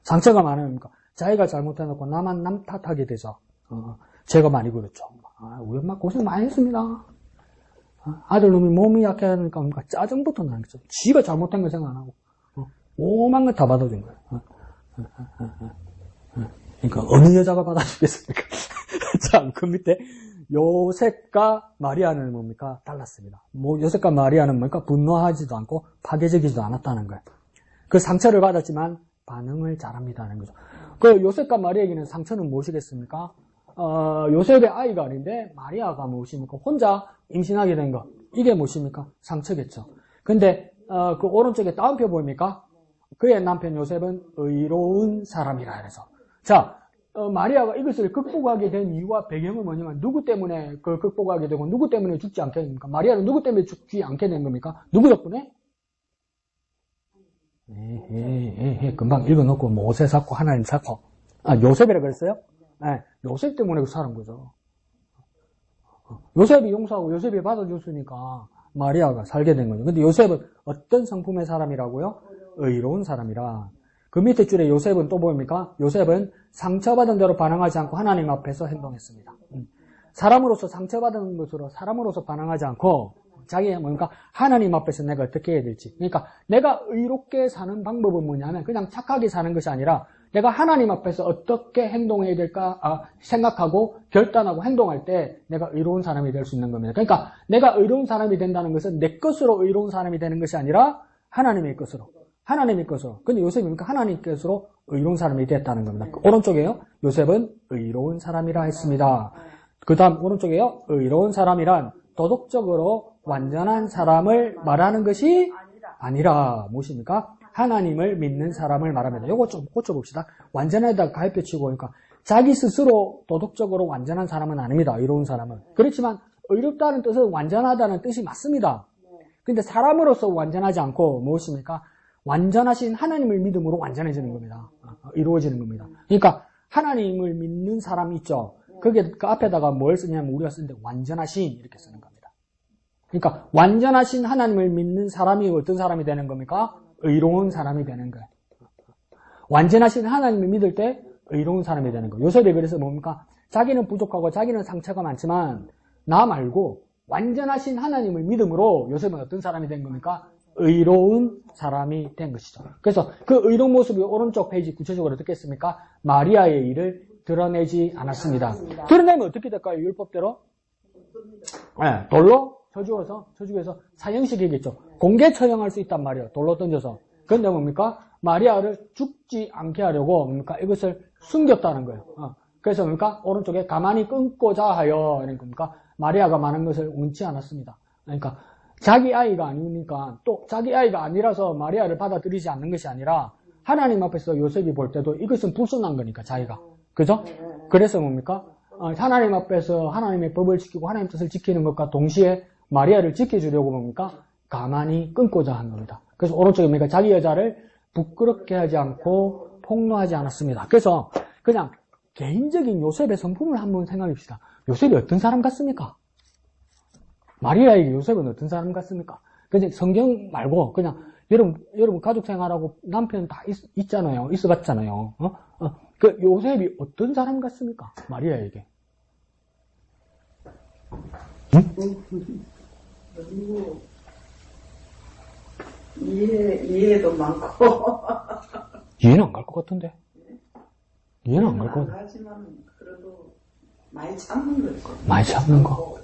상처가 많으니까 자기가 잘못해놓고 나만 남 탓하게 되죠. 제가 많이 그렇죠. 우리 엄마 고생 많이 했습니다. 아들 놈이 몸이 약해하니까 짜증부터 나는 거죠. 지가 잘못한 거 생각 안 하고 오만 거 다 받아준 거예요. 그러니까 어느 여자가 받아주겠습니까? 자, 그 밑에 요셉과 마리아는 뭡니까? 달랐습니다. 요셉과 마리아는 뭡니까? 분노하지도 않고 파괴적이지도 않았다는 거예요. 그 상처를 받았지만 반응을 잘합니다는 거죠. 그 요셉과 마리아에게는 상처는 무엇이겠습니까? 요셉의 아이가 아닌데 마리아가 무엇입니까? 혼자 임신하게 된 것. 이게 무엇입니까? 상처겠죠. 근데 그 오른쪽에 다운표 보입니까? 그의 남편 요셉은 의로운 사람이라 해서. 자, 마리아가 이것을 극복하게 된 이유와 배경은 뭐냐면 누구 때문에 그걸 극복하게 되고 누구 때문에 죽지 않게 됩니까? 마리아는 누구 때문에 죽지 않게 된 겁니까? 누구 덕분에? 금방 읽어놓고 모세 샀고 하나님 샀고 요셉이라 그랬어요? 네, 요셉 때문에 살은 거죠. 요셉이 용서하고 요셉이 받아줬으니까 마리아가 살게 된 거죠. 근데 요셉은 어떤 성품의 사람이라고요? 의로운 사람이라. 그 밑에 줄에 요셉은 또 보입니까? 요셉은 상처받은 대로 반응하지 않고 하나님 앞에서 행동했습니다. 사람으로서 상처받은 것으로 사람으로서 반응하지 않고 자기가 뭡니까? 하나님 앞에서 내가 어떻게 해야 될지. 그러니까 내가 의롭게 사는 방법은 뭐냐면 그냥 착하게 사는 것이 아니라 내가 하나님 앞에서 어떻게 행동해야 될까 생각하고 결단하고 행동할 때 내가 의로운 사람이 될 수 있는 겁니다. 그러니까 내가 의로운 사람이 된다는 것은 내 것으로 의로운 사람이 되는 것이 아니라 하나님의 것으로. 하나님의 것으로. 근데 요셉이니까 하나님 것으로 의로운 사람이 됐다는 겁니다. 오른쪽에요. 요셉은 의로운 사람이라 했습니다. 그 다음 오른쪽에요. 의로운 사람이란 도덕적으로 완전한 사람을 말하는 것이 아니라 무엇입니까? 하나님을 믿는 사람을 말합니다. 요거 좀 고쳐봅시다. 완전하다 가입표 치고 그러니까 자기 스스로 도덕적으로 완전한 사람은 아닙니다. 의로운 사람은. 그렇지만 의롭다는 뜻은 완전하다는 뜻이 맞습니다. 근데 사람으로서 완전하지 않고 무엇입니까? 완전하신 하나님을 믿음으로 완전해지는 겁니다. 이루어지는 겁니다. 그러니까 하나님을 믿는 사람이 있죠. 그게 그 앞에다가 뭘 쓰냐면 우리가 쓰는데 완전하신 이렇게 쓰는 겁니다. 그러니까 완전하신 하나님을 믿는 사람이 어떤 사람이 되는 겁니까? 의로운 사람이 되는 거예요. 완전하신 하나님을 믿을 때 의로운 사람이 되는 거예요. 요셉이 그래서 뭡니까? 자기는 부족하고 자기는 상처가 많지만 나 말고 완전하신 하나님을 믿음으로 요셉은 어떤 사람이 된 겁니까? 의로운 사람이 된 것이죠. 그래서 그 의로운 모습이 오른쪽 페이지 구체적으로 어떻게 했습니까? 마리아의 일을 드러내지 않았습니다. 드러내면 어떻게 될까요? 율법대로? 네, 돌로 쳐죽여서 사형시키겠죠. 공개 처형할 수 있단 말이에요. 돌로 던져서. 그런데 뭡니까? 마리아를 죽지 않게 하려고 뭡니까? 이것을 숨겼다는 거예요. 그래서 뭡니까? 오른쪽에 가만히 끊고자 하여 이런 겁니까? 마리아가 많은 것을 원치 않았습니다. 그러니까 자기 아이가 아니니까 또 자기 아이가 아니라서 마리아를 받아들이지 않는 것이 아니라 하나님 앞에서 요셉이 볼 때도 이것은 불순한 거니까 자기가. 그죠? 그래서 뭡니까? 하나님 앞에서 하나님의 법을 지키고 하나님 뜻을 지키는 것과 동시에 마리아를 지켜주려고 뭡니까? 가만히 끊고자 한 겁니다. 그래서 오른쪽에 뭡니까? 자기 여자를 부끄럽게 하지 않고 폭로하지 않았습니다. 그래서 그냥 개인적인 요셉의 성품을 한번 생각해봅시다. 요셉이 어떤 사람 같습니까? 마리아에게 요셉은 어떤 사람 같습니까? 그냥 성경 말고 그냥 여러분 가족 생활하고 남편 다 있잖아요. 있어봤잖아요. 그 요셉이 어떤 사람 같습니까? 마리아에게. 그리고 이해도 많고 이해는 안 갈 것 같은데. 이해는 안 갈 것 같아. 하지만 그래도 많이 참는 거 있거든요. 많이 참는 거.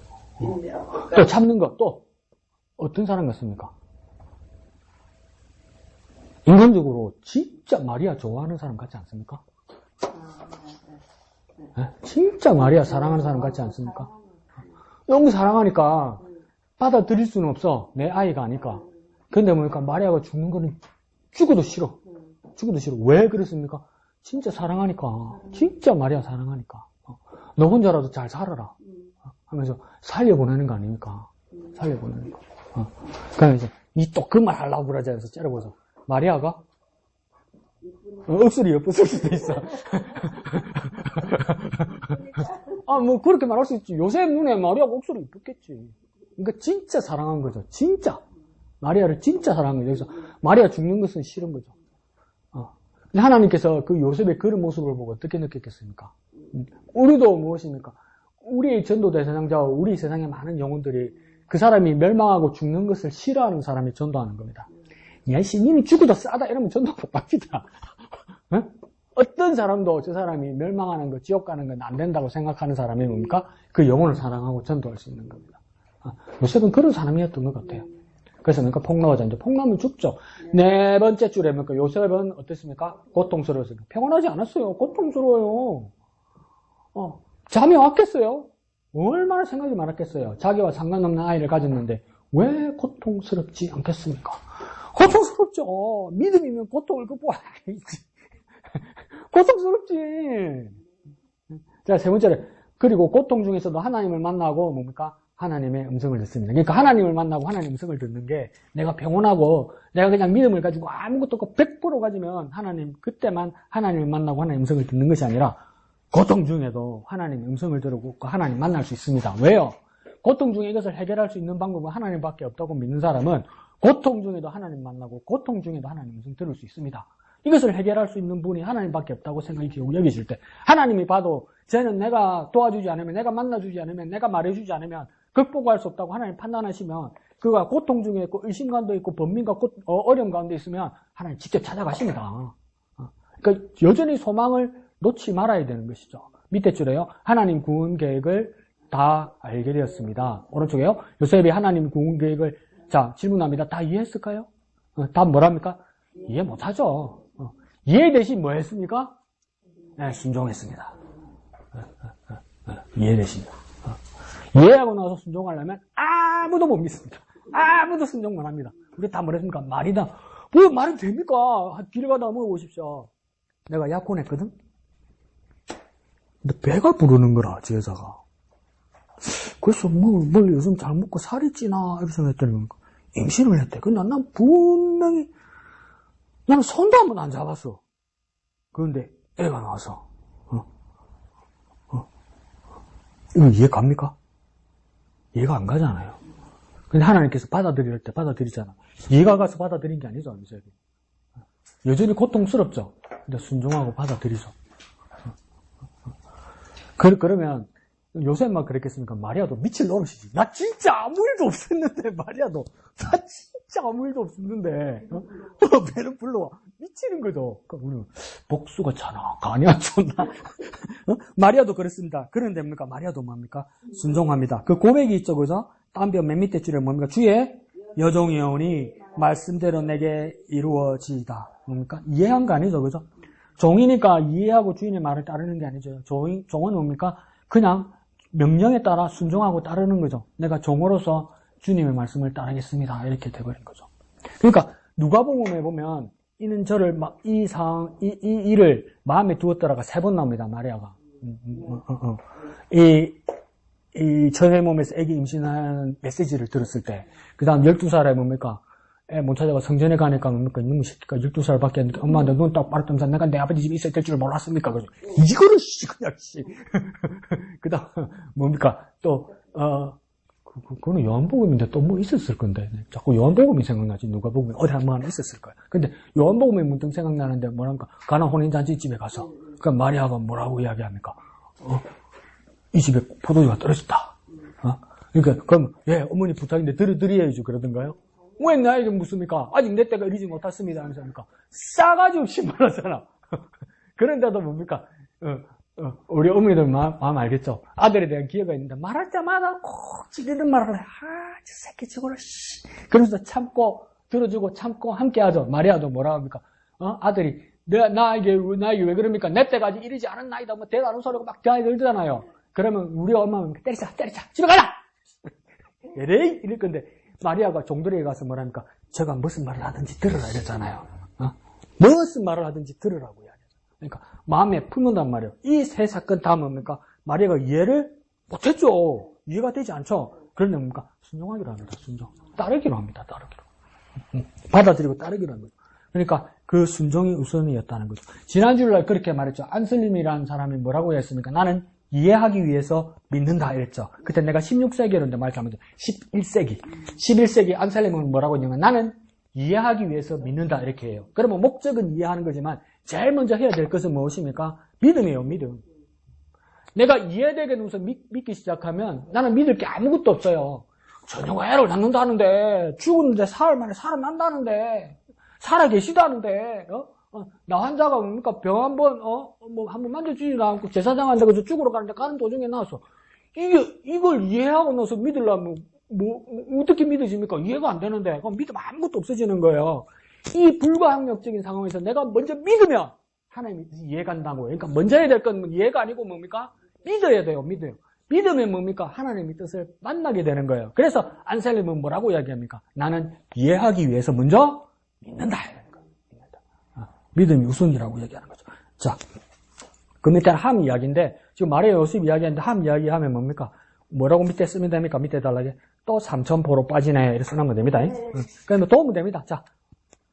또 참는 거, 또 어떤 사람 같습니까? 인간적으로 진짜 마리아 좋아하는 사람 같지 않습니까? 네? 진짜 마리아 사랑하는 사람 같지 않습니까? 너무 사랑하니까 받아들일 수는 없어. 내 아이가 아니까. 근데 뭡니까? 마리아가 죽는 거는 죽어도 싫어. 죽어도 싫어. 왜 그랬습니까? 진짜 사랑하니까. 진짜 마리아 사랑하니까. 너 혼자라도 잘 살아라. 하면서 살려보내는 거 아닙니까? 살려보내는 거. 그러니까 이제 이 또 그 말 하려고 그러지 않아서 째려보자. 마리아가 억술이 엿벗을 수도 있어. 뭐 그렇게 말할 수 있지. 요셉 눈에 마리아가 억술이 엿벗겠지. 그러니까 진짜 사랑한 거죠. 진짜. 마리아를 진짜 사랑한 거죠. 그래서 마리아 죽는 것은 싫은 거죠. 근데 하나님께서 그 요셉의 그런 모습을 보고 어떻게 느꼈겠습니까? 우리도 무엇입니까? 우리의 전도 대상자와 우리 세상의 많은 영혼들이 그 사람이 멸망하고 죽는 것을 싫어하는 사람이 전도하는 겁니다. 야, 씨, 니는 죽어도 싸다 이러면 전도 못 받겠다. 어떤 사람도 저 사람이 멸망하는 것, 지옥 가는 건 안 된다고 생각하는 사람이 뭡니까? 그 영혼을 사랑하고 전도할 수 있는 겁니다. 요셉은 그런 사람이었던 것 같아요. 그래서 뭡니까? 폭로하자. 이제 폭로하면 죽죠. 네 번째 줄에 뭡니까? 요셉은 어땠습니까? 고통스러웠습니다. 평온하지 않았어요. 고통스러워요. 잠이 왔겠어요? 얼마나 생각이 많았겠어요? 자기와 상관없는 아이를 가졌는데 왜 고통스럽지 않겠습니까? 고통스럽죠. 믿음이면 고통을 극복하겠지. 고통스럽지. 자, 세 번째로 그리고 고통 중에서도 하나님을 만나고 뭡니까? 하나님의 음성을 듣습니다. 그러니까 하나님을 만나고 하나님의 음성을 듣는 게 내가 평온하고 내가 그냥 믿음을 가지고 아무것도 없고 100% 가지면 그때만 하나님을 만나고 하나님의 음성을 듣는 것이 아니라 고통 중에도 하나님의 음성을 들고 하나님 만날 수 있습니다. 왜요? 고통 중에 이것을 해결할 수 있는 방법은 하나님밖에 없다고 믿는 사람은 고통 중에도 하나님 만나고 고통 중에도 하나님 음성 들을 수 있습니다. 이것을 해결할 수 있는 분이 하나님밖에 없다고 여기실 때 하나님이 봐도 쟤는 내가 도와주지 않으면 내가 만나주지 않으면 내가 말해주지 않으면 극복할 수 없다고 하나님 판단하시면 그가 고통 중에 있고 의심 가운데 있고 번민과 어려움 가운데 있으면 하나님 직접 찾아가십니다. 그러니까 여전히 소망을 놓지 말아야 되는 것이죠. 밑에 줄에요. 하나님 구원 계획을 다 알게 되었습니다. 오른쪽에요. 요셉이 하나님 구원 계획을 자 질문합니다. 다 이해했을까요? 답 뭐랍니까? 이해 못하죠. 이해 대신 뭐 했습니까? 네, 순종했습니다. 이해 대신. 이해하고 나서 순종하려면 아무도 못 믿습니다. 아무도 순종 못 합니다. 우리 다 뭐랬습니까? 말이다. 뭐 말이 됩니까? 길 가다가 먹어보십시오. 내가 약혼했거든? 근데 배가 부르는 거라, 제 여자가. 그래서 뭘 요즘 잘 먹고 살이 찌나, 이렇게 생각했더니 임신을 했대. 근데 난 분명히 나는 손도 한 번 안 잡았어. 그런데 애가 나와서 이거 이해 갑니까? 이해가 안 가잖아요. 근데 하나님께서 받아들일 때 받아들이잖아. 이해가 가서 받아들인 게 아니죠, 요셉이. 여전히 고통스럽죠. 근데 순종하고 받아들이죠. 그러면 요셉만 그랬겠습니까? 마리아도 미칠 노릇이지. 나 진짜 아무 일도 없었는데, 마리아도. 나 진짜 아무 일도 없었는데. 배를 불러와. 미치는 거죠. 그러니까 우리는 복수가 잔악하냐, 존나. 마리아도 그랬습니다. 그런데 뭡니까? 마리아도 뭡니까? 순종합니다. 그 고백이 있죠, 그죠? 딴변 맨 밑에 줄에 뭡니까? 주의 여종이오니 말씀대로 내게 이루어지이다. 뭡니까? 이해한 거 아니죠, 그죠? 종이니까 이해하고 주인의 말을 따르는 게 아니죠. 종은 뭡니까? 그냥 명령에 따라 순종하고 따르는 거죠. 내가 종으로서 주님의 말씀을 따르겠습니다. 이렇게 돼버린 거죠. 그러니까 누가복음에 보면 이는 저를 이 일을 마음에 두었더라가 3번 나옵니다. 마리아가 이 처녀의 몸에서 아기 임신하는 메시지를 들었을 때, 그 다음 12살에 뭡니까? 애 못 찾아가 성전에 가니까 뭡니까? 이놈의 새끼가 12살밖에 안 되니까 엄마한테 눈 딱 빨았다면서 내가 내 아버지 집에 있어야 될 줄 몰랐습니까? 그래서 이거를 그냥 그 다음 뭡니까? 또 그거는 요한복음인데 또 뭐 있었을 건데 자꾸 요한복음이 생각나지. 누가복음에 어디 한 번 하나 있었을 거야. 근데 요한복음이 문득 생각나는데 뭐랍니까? 가나 혼인잔치 집에 가서 그러니까 마리아가 뭐라고 이야기합니까? 이 집에 포도주가 떨어졌다. 그러니까 그럼 어머니 부탁인데 드려야죠 그러던가요? 왜 나에게 묻습니까? 아직 내 때가 이르지 못했습니다. 하면서 합니까? 싸가지 없이 말하잖아. 그런데도 뭡니까? 우리 어머니들 마음 알겠죠? 아들에 대한 기회가 있는데 말할 때마다 꼭 지르는 말을 해. 저 새끼 저거를 그러면서 참고 들어주고 참고 함께 하죠. 마리아도 뭐라 합니까? 아들이 나에게 왜 그럽니까? 내 때가 아직 이르지 않은 나이다. 뭐 대단한 소리고 막 대들잖아요. 그러면 우리 엄마는 때리자 집에 가라. 에레이 이럴 건데 마리아가 종들에게 가서 뭐랍니까? 제가 무슨 말을 하든지 들으라 이랬잖아요. 무슨 말을 하든지 들으라고 이야기하죠. 그러니까 마음에 품는단 말이에요. 이 세 사건 다 뭡니까? 마리아가 이해를 못했죠. 이해가 되지 않죠. 그런데 뭡니까? 순종하기로 합니다. 순종. 따르기로 합니다. 따르기로. 받아들이고 따르기로 합니다. 그러니까 그 순종이 우선이었다는 거죠. 지난주날 그렇게 말했죠. 안슬림이라는 사람이 뭐라고 했습니까? 나는 이해하기 위해서 믿는다 이랬죠. 그때 내가 16세기였는데 말 잘못했죠. 11세기 안슬림은 뭐라고 했냐면 나는 이해하기 위해서 믿는다 이렇게 해요. 그러면 목적은 이해하는 거지만 제일 먼저 해야 될 것은 무엇입니까? 믿음이에요. 믿음. 내가 이해되게 되면서 믿기 시작하면 나는 믿을 게 아무것도 없어요. 저녁에 애를 낳는다는데 죽었는데 사흘 만에 살아난다는데 살아 계시다는데 나 환자가 뭡니까 병 한번 한번 만져주지도 않고 제사장 한다고 죽으러 가는데 가는 도중에 나왔어. 이걸 이해하고 나서 믿으려면 어떻게 믿어집니까? 이해가 안 되는데 그럼 믿음 아무것도 없어지는 거예요. 이 불가항력적인 상황에서 내가 먼저 믿으면 하나님이 이해가 간다고요. 그러니까 먼저 해야 될 건 이해가 아니고 뭡니까? 믿어야 돼요. 믿어요. 믿으면 뭡니까? 하나님의 뜻을 만나게 되는 거예요. 그래서 안셀림은 뭐라고 이야기합니까? 나는 이해하기 위해서 먼저 믿는다. 믿음이 우선이라고 얘기하는 거죠. 자, 그 밑에는 함 이야기인데 지금 마리아 요셉 이야기하는데 함 이야기하면 뭡니까? 뭐라고 밑에 쓰면 됩니까? 밑에 달라게 또 3,000포로 빠지네 이렇게 써놓으면 됩니다. 그러면 도움은 됩니다. 자,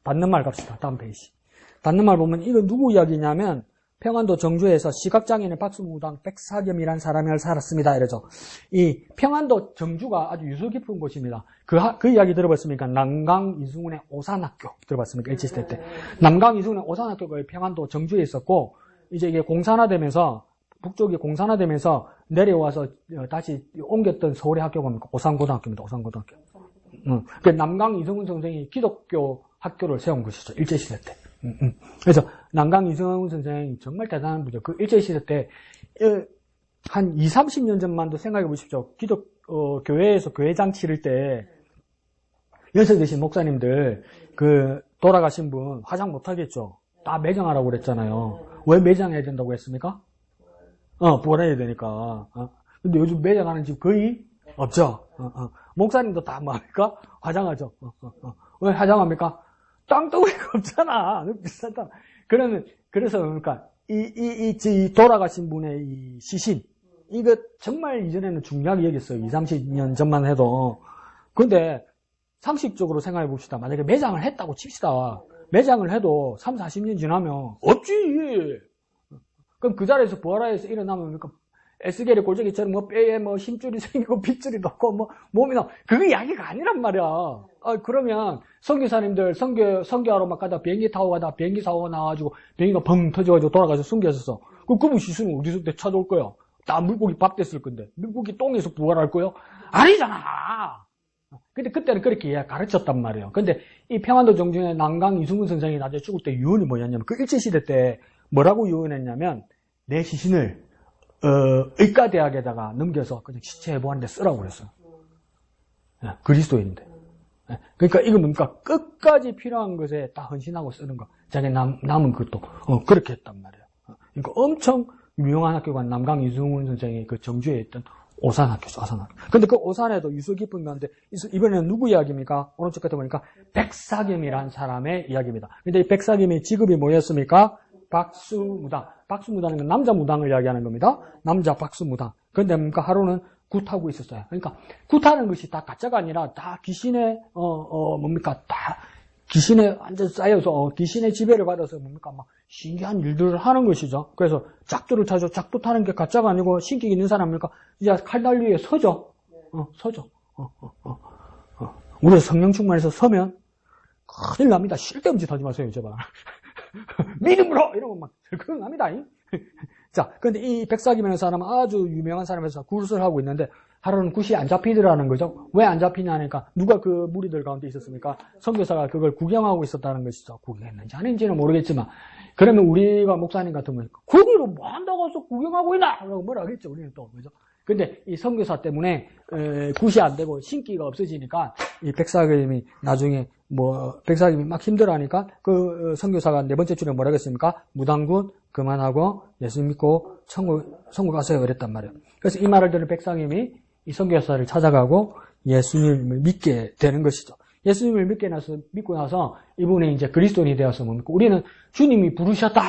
닫는 말 갑시다. 다음 페이지. 닫는 말 보면 이거 누구 이야기냐면 평안도 정주에서 시각장애인의 박수무당 백사겸이라는 사람이 살았습니다. 이러죠. 이 평안도 정주가 아주 유서 깊은 곳입니다. 그 이야기 들어봤습니까? 남강 이승훈의 오산학교 들어봤습니까? 일제시대 때. 남강 이승훈의 오산학교가 평안도 정주에 있었고 이제 이게 공산화되면서 북쪽이 공산화되면서 내려와서 다시 옮겼던 서울의 학교가 뭡니까? 오산고등학교입니다. 오산고등학교. 그 남강 이승훈 선생이 기독교 학교를 세운 것이죠. 일제시대 때. 그래서 남강 이승훈 선생이 정말 대단한 분이죠. 그 일제시대 때 한 20-30년 전만도 생각해 보십시오. 교회에서 교회장 치를 때 연세 드신 목사님들 그 돌아가신 분 화장 못 하겠죠. 다 매장하라고 그랬잖아요. 왜 매장해야 된다고 했습니까? 부활해야 되니까. 근데 요즘 매장하는 집 거의 없죠. 목사님도 다 뭡니까? 화장하죠. 왜 화장합니까? 땅덩어리가 없잖아. 비싸다. 그래서 그러니까 이 돌아가신 분의 이 시신 이거 정말 이전에는 중요하게 여겼어요. 20-30년 전만 해도. 근데 상식적으로 생각해 봅시다. 만약에 매장을 했다고 칩시다. 매장을 해도 30-40년 지나면 없지. 그럼 그 자리에서 부활해서 일어나면 뭡니까? 에스겔의 골짜기처럼 뭐 뼈에 뭐 힘줄이 생기고 핏줄이 넣고 뭐 몸이나 그게 이야기가 아니란 말이야. 그러면 선교사님들 선교하러 막 가다 비행기 타고 가다 비행기 사고 나와가지고 비행기가 벙 터져가지고 돌아가서 숨겨졌어. 그분 시신은 어디서 찾아올 거야? 다 물고기 밥 됐을 건데 물고기 똥에서 부활할 거요? 아니잖아. 근데 그때는 그렇게 가르쳤단 말이에요. 근데 이 평안도 정중의 남강 이승훈 선생이 나중에 죽을 때 유언이 뭐였냐면 그 일제시대 때 뭐라고 유언했냐면 내 시신을 의과대학에다가 넘겨서 그냥 시체 해보하는데 쓰라고 그랬어요. 그리스도인인데. 그러니까 이거 뭡니까? 끝까지 필요한 것에 다 헌신하고 쓰는 거. 자기 남은 것도 그렇게 했단 말이에요. 그러니까 엄청 유명한 학교가 남강 이승훈 선생이 그 정주에 있던 오산학교죠. 오산학교. 근데 그 오산에도 유서 깊은 건데 이번에는 누구 이야기입니까? 오른쪽 끝에 보니까 백사겸이라는 사람의 이야기입니다. 근데 이 백사겸의 직업이 뭐였습니까? 박수무당. 박수무당은 건 남자 무당을 이야기하는 겁니다. 남자 박수무당. 그런데 뭡니까? 하루는 굿하고 있었어요. 그러니까 굿하는 것이 다 가짜가 아니라 다 귀신의 뭡니까? 다 귀신에 완전 쌓여서 귀신의 지배를 받아서 뭡니까? 막 신기한 일들을 하는 것이죠. 그래서 짝두를 타죠. 짝두 타는 게 가짜가 아니고 신기 있는 사람입니까? 이제 칼날 위에 서죠. 서죠. 우리 성령 충만해서 서면 큰일 납니다. 쓸데없이 타지 마세요, 제발. 믿음으로! 이러면 막, 그건 납니다. 자, 근데 이 백사겸이라는 사람은 아주 유명한 사람에서 굿을 하고 있는데, 하루는 굿이 안 잡히더라는 거죠. 왜 안 잡히냐니까, 누가 그 무리들 가운데 있었습니까? 선교사가 그걸 구경하고 있었다는 것이죠. 구경했는지 아닌지는 모르겠지만, 그러면 우리가 목사님 같으면, 거기로 뭐 한다고 해서 구경하고 있나? 라고 뭐라 하겠죠, 우리는 또, 그죠? 근데 이 선교사 때문에, 굿이 안 되고 신기가 없어지니까, 이 백사겸이 나중에 백사겸이 막 힘들어하니까 그 선교사가 네 번째 줄에 뭐라고 했습니까? 무당굿 그만하고 예수 믿고 천국 가세요 그랬단 말이에요. 그래서 이 말을 들은 백사겸이 이 선교사를 찾아가고 예수님을 믿게 되는 것이죠. 예수님을 믿고 나서 이분이 이제 그리스도인이 되어서 뭡니까? 우리는 주님이 부르셨다.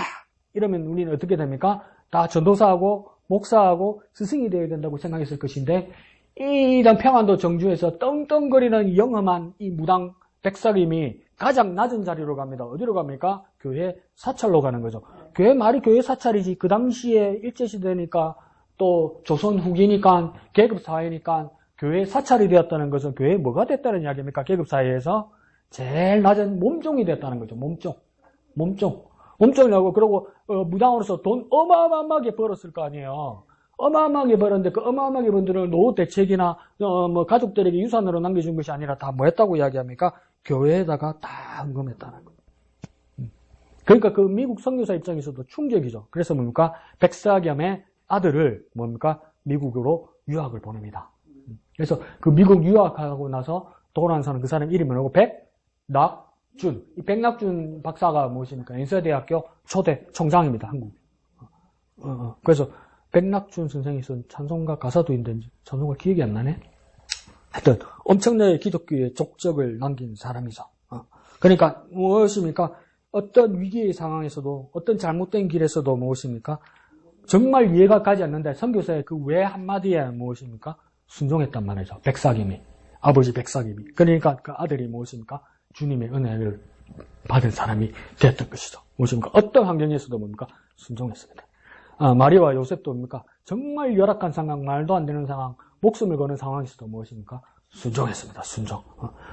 이러면 우리는 어떻게 됩니까? 다 전도사하고 목사하고 스승이 되어야 된다고 생각했을 것인데 이런 평안도 정주에서 떵떵거리는 영험한 이 무당 백사김이 가장 낮은 자리로 갑니다. 어디로 갑니까? 교회 사찰로 가는 거죠. 교회 말이 교회 사찰이지 그 당시에 일제시대니까 또 조선 후기니까 계급사회니까 교회 사찰이 되었다는 것은 교회에 뭐가 됐다는 이야기입니까? 계급사회에서 제일 낮은 몸종이 됐다는 거죠. 몸종이라고 그러고 무당으로서 돈 어마어마하게 벌었을 거 아니에요. 어마어마하게 벌었는데 그 어마어마하게 번 돈을 노후 대책이나 뭐 가족들에게 유산으로 남겨준 것이 아니라 다 뭐 했다고 이야기합니까? 교회에다가 다 헌금했다는 거예요. 그러니까 그 미국 선교사 입장에서도 충격이죠. 그래서 뭡니까? 백사겸의 아들을 뭡니까? 미국으로 유학을 보냅니다. 그래서 그 미국 유학하고 나서 돌아온 그 사람 이름이 뭐고? 백낙준. 이 백낙준 박사가 무엇입니까? 연세대학교 초대 총장입니다. 한국. 그래서 백낙준 선생이 쓴 찬송가 가사도 있는데 찬송가 기억이 안 나네. 하여튼 엄청나게 기독교의 족적을 남긴 사람이죠. 그러니까 무엇입니까? 어떤 위기의 상황에서도 어떤 잘못된 길에서도 무엇입니까? 정말 이해가 가지 않는데 선교사의 그 왜 한마디에 무엇입니까? 순종했단 말이죠. 백사김이. 아버지 백사김이. 그러니까 그 아들이 무엇입니까? 주님의 은혜를 받은 사람이 됐던 것이죠. 무엇입니까? 어떤 환경에서도 뭡니까? 순종했습니다. 마리아와 요셉도 뭡니까? 정말 열악한 상황, 말도 안 되는 상황, 목숨을 거는 상황에서도 무엇입니까? 순종했습니다. 순종.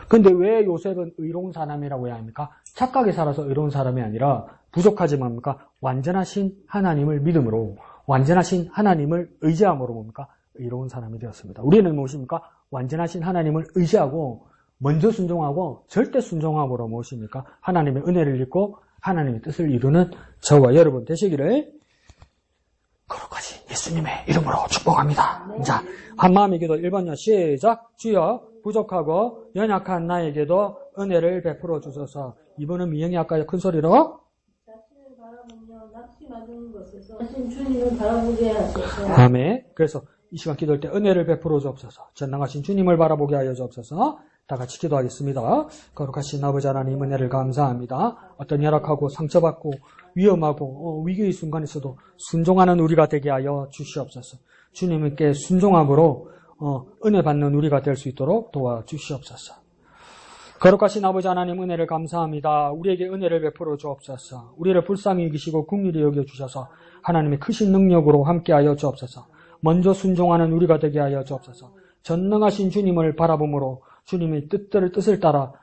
근데 왜 요셉은 의로운 사람이라고 해야 합니까? 착하게 살아서 의로운 사람이 아니라 부족하지만 뭡니까? 완전하신 하나님을 믿음으로, 완전하신 하나님을 의지함으로 뭡니까? 의로운 사람이 되었습니다. 우리는 무엇입니까? 완전하신 하나님을 의지하고 먼저 순종하고 절대 순종함으로 무엇입니까? 하나님의 은혜를 입고 하나님의 뜻을 이루는 저와 여러분 되시기를 거룩하신 예수님의 이름으로 축복합니다. 네. 자, 한마음의 기도 1번요. 시작. 주여 부족하고 연약한 나에게도 은혜를 베풀어 주소서. 2번은 미영이 아까 큰 소리로 자신을 바라보며 낙심하는 것에서 자신 주님을 바라보게 하소서. 아멘. 그래서 이 시간 기도할 때 은혜를 베풀어 주옵소서. 전능하신 주님을 바라보게 하여 주옵소서. 다 같이 기도하겠습니다. 거룩하신 아버지 하나님 은혜를 감사합니다. 어떤 열악하고 상처받고 위험하고 위기의 순간에서도 순종하는 우리가 되게 하여 주시옵소서. 주님께 순종함으로 은혜 받는 우리가 될 수 있도록 도와주시옵소서. 거룩하신 아버지 하나님 은혜를 감사합니다. 우리에게 은혜를 베풀어 주옵소서. 우리를 불쌍히 여기시고 긍휼히 여겨주셔서 하나님의 크신 능력으로 함께하여 주옵소서. 먼저 순종하는 우리가 되게 하여 주옵소서. 전능하신 주님을 바라봄으로 주님의 뜻을 따라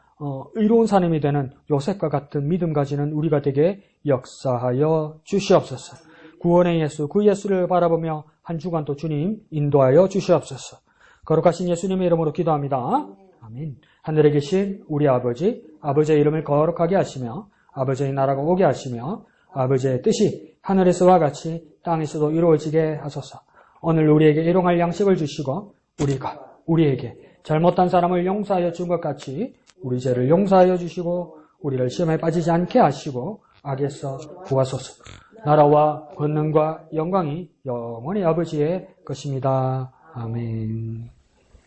의로운 사람이 되는 요셉과 같은 믿음 가지는 우리가 되게 역사하여 주시옵소서. 구원의 예수, 그 예수를 바라보며 한 주간 또 주님 인도하여 주시옵소서. 거룩하신 예수님의 이름으로 기도합니다. 아멘. 하늘에 계신 우리 아버지, 아버지의 이름을 거룩하게 하시며 아버지의 나라가 오게 하시며 아버지의 뜻이 하늘에서와 같이 땅에서도 이루어지게 하소서. 오늘 우리에게 일용할 양식을 주시고 우리가 우리에게 잘못한 사람을 용서하여 준 것 같이 우리 죄를 용서하여 주시고 우리를 시험에 빠지지 않게 하시고 악에서 구하소서. 나라와 권능과 영광이 영원히 아버지의 것입니다. 아멘.